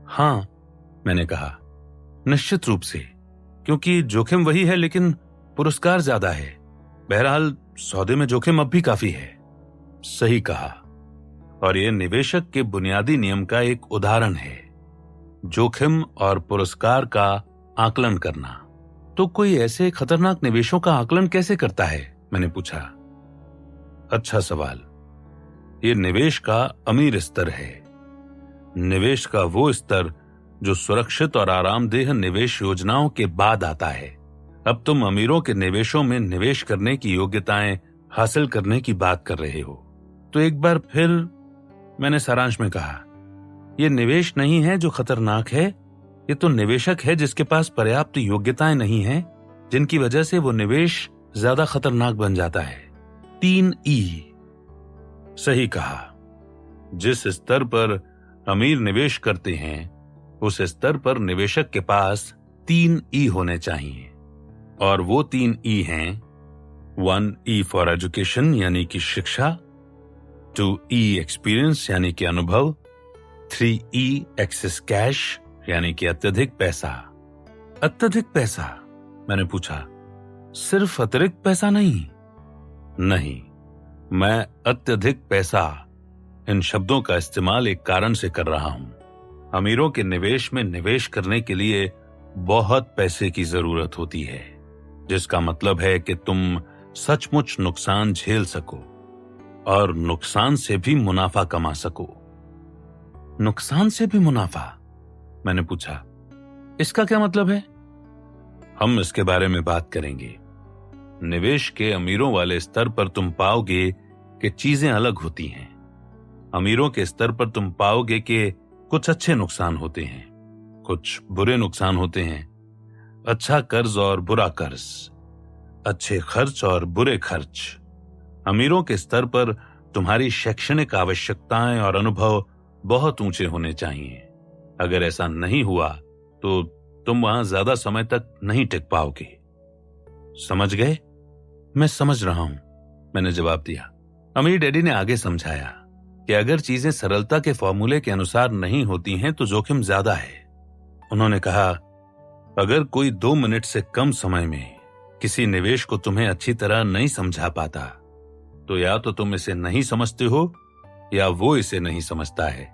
हाँ, मैंने कहा, निश्चित रूप से, क्योंकि जोखिम वही है लेकिन पुरस्कार ज्यादा है। बहरहाल सौदे में जोखिम अब भी काफी है। सही कहा, और यह निवेशक के बुनियादी नियम का एक उदाहरण है, जोखिम और पुरस्कार का आकलन करना। तो कोई ऐसे खतरनाक निवेशों का आकलन कैसे करता है? मैंने पूछा। अच्छा सवाल। यह निवेश का अमीर स्तर है, निवेश का वो स्तर जो सुरक्षित और आरामदेह निवेश योजनाओं के बाद आता है। अब तुम अमीरों के निवेशों में निवेश करने की योग्यताएं हासिल करने की बात कर रहे हो। तो एक बार फिर मैंने सारांश में कहा, यह निवेश नहीं है जो खतरनाक है, ये तो निवेशक है जिसके पास पर्याप्त योग्यताएं नहीं हैं, जिनकी वजह से वो निवेश ज्यादा खतरनाक बन जाता है। 3 ई। सही कहा। जिस स्तर पर अमीर निवेश करते हैं उस स्तर पर निवेशक के पास 3 ई होने चाहिए, और वो 3 ई हैं 1 ई फॉर एजुकेशन यानी कि शिक्षा, 2 ई एक्सपीरियंस यानी कि अनुभव, 3 ई एक्सेस कैश यानी कि अत्यधिक पैसा। अत्यधिक पैसा? मैंने पूछा। सिर्फ अतिरिक्त पैसा नहीं? नहीं, मैं अत्यधिक पैसा इन शब्दों का इस्तेमाल एक कारण से कर रहा हूं। अमीरों के निवेश में निवेश करने के लिए बहुत पैसे की जरूरत होती है, जिसका मतलब है कि तुम सचमुच नुकसान झेल सको और नुकसान से भी मुनाफा कमा सको। नुकसान से भी मुनाफा? मैंने पूछा। इसका क्या मतलब है? हम इसके बारे में बात करेंगे। निवेश के अमीरों वाले स्तर पर तुम पाओगे कि चीजें अलग होती हैं। अमीरों के स्तर पर तुम पाओगे कि कुछ अच्छे नुकसान होते हैं, कुछ बुरे नुकसान होते हैं, अच्छा कर्ज और बुरा कर्ज, अच्छे खर्च और बुरे खर्च। अमीरों के स्तर पर तुम्हारी शैक्षणिक आवश्यकताएं और अनुभव बहुत ऊंचे होने चाहिए। अगर ऐसा नहीं हुआ तो तुम वहां ज्यादा समय तक नहीं टिक पाओगे। समझ गए? मैं समझ रहा हूं, मैंने जवाब दिया। अमीर डैडी ने आगे समझाया कि अगर चीजें सरलता के फॉर्मूले के अनुसार नहीं होती हैं तो जोखिम ज्यादा है। उन्होंने कहा, अगर कोई 2 मिनट से कम समय में किसी निवेश को तुम्हें अच्छी तरह नहीं समझा पाता तो या तो तुम इसे नहीं समझते हो या वो इसे नहीं समझता है,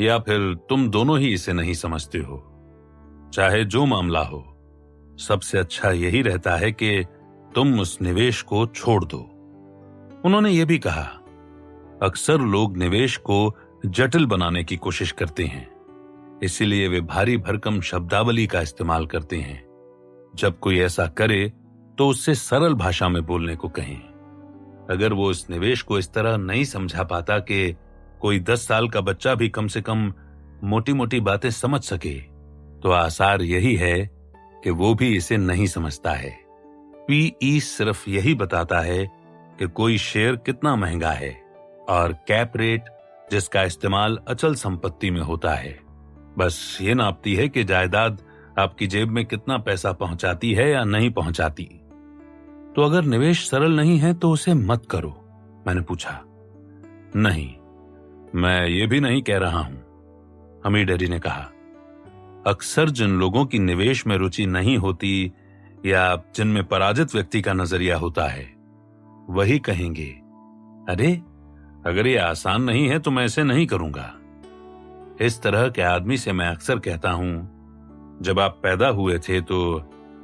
या फिर तुम दोनों ही इसे नहीं समझते हो। चाहे जो मामला हो, सबसे अच्छा यही रहता है कि तुम उस निवेश को छोड़ दो। उन्होंने ये भी कहा, अक्सर लोग निवेश को जटिल बनाने की कोशिश करते हैं, इसीलिए वे भारी भरकम शब्दावली का इस्तेमाल करते हैं। जब कोई ऐसा करे तो उससे सरल भाषा में बोलने को कहें। अगर वो इस निवेश को इस तरह नहीं समझा पाता कि कोई 10 साल का बच्चा भी कम से कम मोटी मोटी बातें समझ सके, तो आसार यही है कि वो भी इसे नहीं समझता है। पीई सिर्फ यही बताता है कि कोई शेयर कितना महंगा है, और कैप रेट, जिसका इस्तेमाल अचल संपत्ति में होता है, बस ये नापती है कि जायदाद आपकी जेब में कितना पैसा पहुंचाती है या नहीं पहुंचाती। तो अगर निवेश सरल नहीं है तो उसे मत करो, मैंने पूछा। नहीं, मैं ये भी नहीं कह रहा हूं, अमीर डैडी ने कहा। अक्सर जिन लोगों की निवेश में रुचि नहीं होती या जिनमें पराजित व्यक्ति का नजरिया होता है, वही कहेंगे, अरे अगर ये आसान नहीं है तो मैं इसे नहीं करूंगा। इस तरह के आदमी से मैं अक्सर कहता हूं, जब आप पैदा हुए थे तो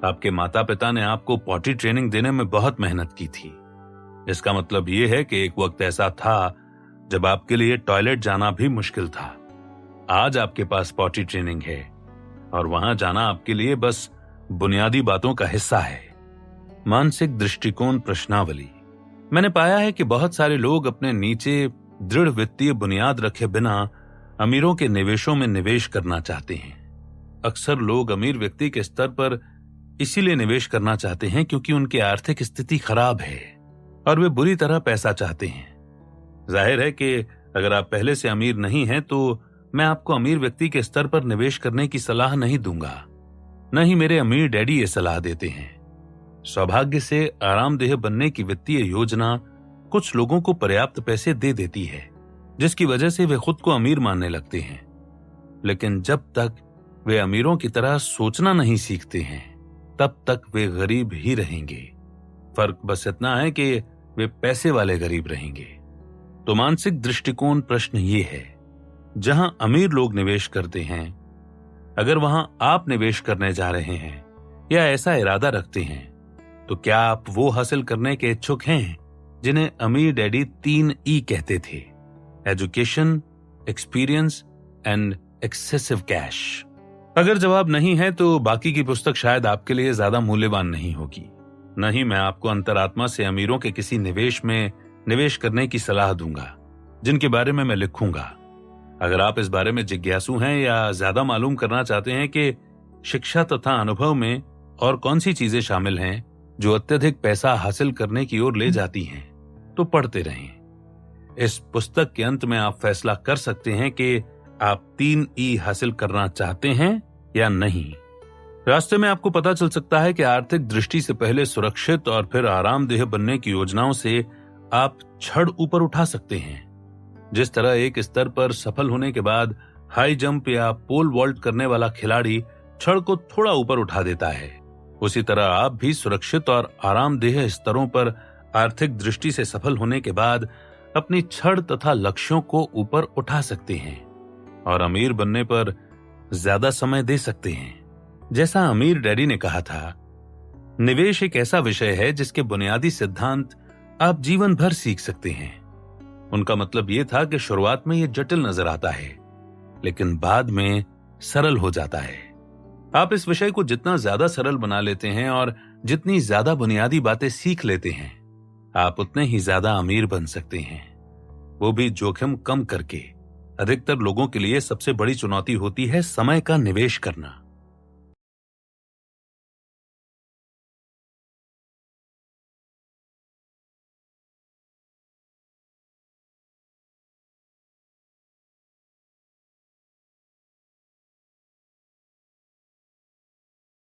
आपके माता पिता ने आपको पॉटी ट्रेनिंग देने में बहुत मेहनत की थी। इसका मतलब ये है कि एक वक्त ऐसा था जब आपके लिए टॉयलेट जाना भी मुश्किल था। आज आपके पास पॉटी ट्रेनिंग है और वहां जाना आपके लिए बस बुनियादी बातों का हिस्सा है। मानसिक दृष्टिकोण प्रश्नावली। मैंने पाया है कि बहुत सारे लोग अपने नीचे दृढ़ वित्तीय बुनियाद रखे बिना अमीरों के निवेशों में निवेश करना चाहते हैं। अक्सर लोग अमीर व्यक्ति के स्तर पर इसीलिए निवेश करना चाहते हैं क्योंकि उनकी आर्थिक स्थिति खराब है और वे बुरी तरह पैसा चाहते हैं। जाहिर है कि अगर आप पहले से अमीर नहीं हैं तो मैं आपको अमीर व्यक्ति के स्तर पर निवेश करने की सलाह नहीं दूंगा। न ही मेरे अमीर डैडी ये सलाह देते हैं। सौभाग्य से आरामदेह बनने की वित्तीय योजना कुछ लोगों को पर्याप्त पैसे दे देती है, जिसकी वजह से वे खुद को अमीर मानने लगते हैं। लेकिन जब तक वे अमीरों की तरह सोचना नहीं सीखते हैं, तब तक वे गरीब ही रहेंगे। फर्क बस इतना है कि वे पैसे वाले गरीब रहेंगे। तो मानसिक दृष्टिकोण प्रश्न ये है, जहां अमीर लोग निवेश करते हैं, अगर वहां आप निवेश करने जा रहे हैं या ऐसा इरादा रखते हैं, तो क्या आप वो हासिल करने के इच्छुक हैं जिन्हें अमीर डैडी 3 ई कहते थे? Education, experience and excessive cash. अगर जवाब नहीं है तो बाकी की पुस्तक शायद आपके लिए ज्यादा मूल्यवान नहीं होगी। नहीं, मैं आपको अंतरात्मा से अमीरों के किसी निवेश में निवेश करने की सलाह दूंगा जिनके बारे में मैं लिखूंगा। अगर आप इस बारे में जिज्ञासु हैं या ज्यादा मालूम करना चाहते हैं कि शिक्षा तथा अनुभव में और कौन सी चीजें शामिल हैं जो अत्यधिक पैसा हासिल करने की ओर ले जाती हैं, तो पढ़ते रहें। इस पुस्तक के अंत में आप फैसला कर सकते हैं कि आप 3 ई हासिल करना चाहते हैं या नहीं। रास्ते में आपको पता चल सकता है कि आर्थिक दृष्टि से पहले सुरक्षित और फिर आरामदेह बनने की योजनाओं से आप छड़ ऊपर उठा सकते हैं। जिस तरह एक स्तर पर सफल होने के बाद हाई जंप या पोल वॉल्ट करने वाला खिलाड़ी छड़ को थोड़ा ऊपर उठा देता है, उसी तरह आप भी सुरक्षित और आरामदेह स्तरों पर आर्थिक दृष्टि से सफल होने के बाद अपनी छड़ तथा लक्ष्यों को ऊपर उठा सकते हैं और अमीर बनने पर ज्यादा समय दे सकते हैं। जैसा अमीर डैडी ने कहा था, निवेश एक ऐसा विषय है जिसके बुनियादी सिद्धांत आप जीवन भर सीख सकते हैं। उनका मतलब यह था कि शुरुआत में यह जटिल नजर आता है, लेकिन बाद में सरल हो जाता है। आप इस विषय को जितना ज्यादा सरल बना लेते हैं और जितनी ज्यादा बुनियादी बातें सीख लेते हैं, आप उतने ही ज्यादा अमीर बन सकते हैं, वो भी जोखिम कम करके। अधिकतर लोगों के लिए सबसे बड़ी चुनौती होती है समय का निवेश करना।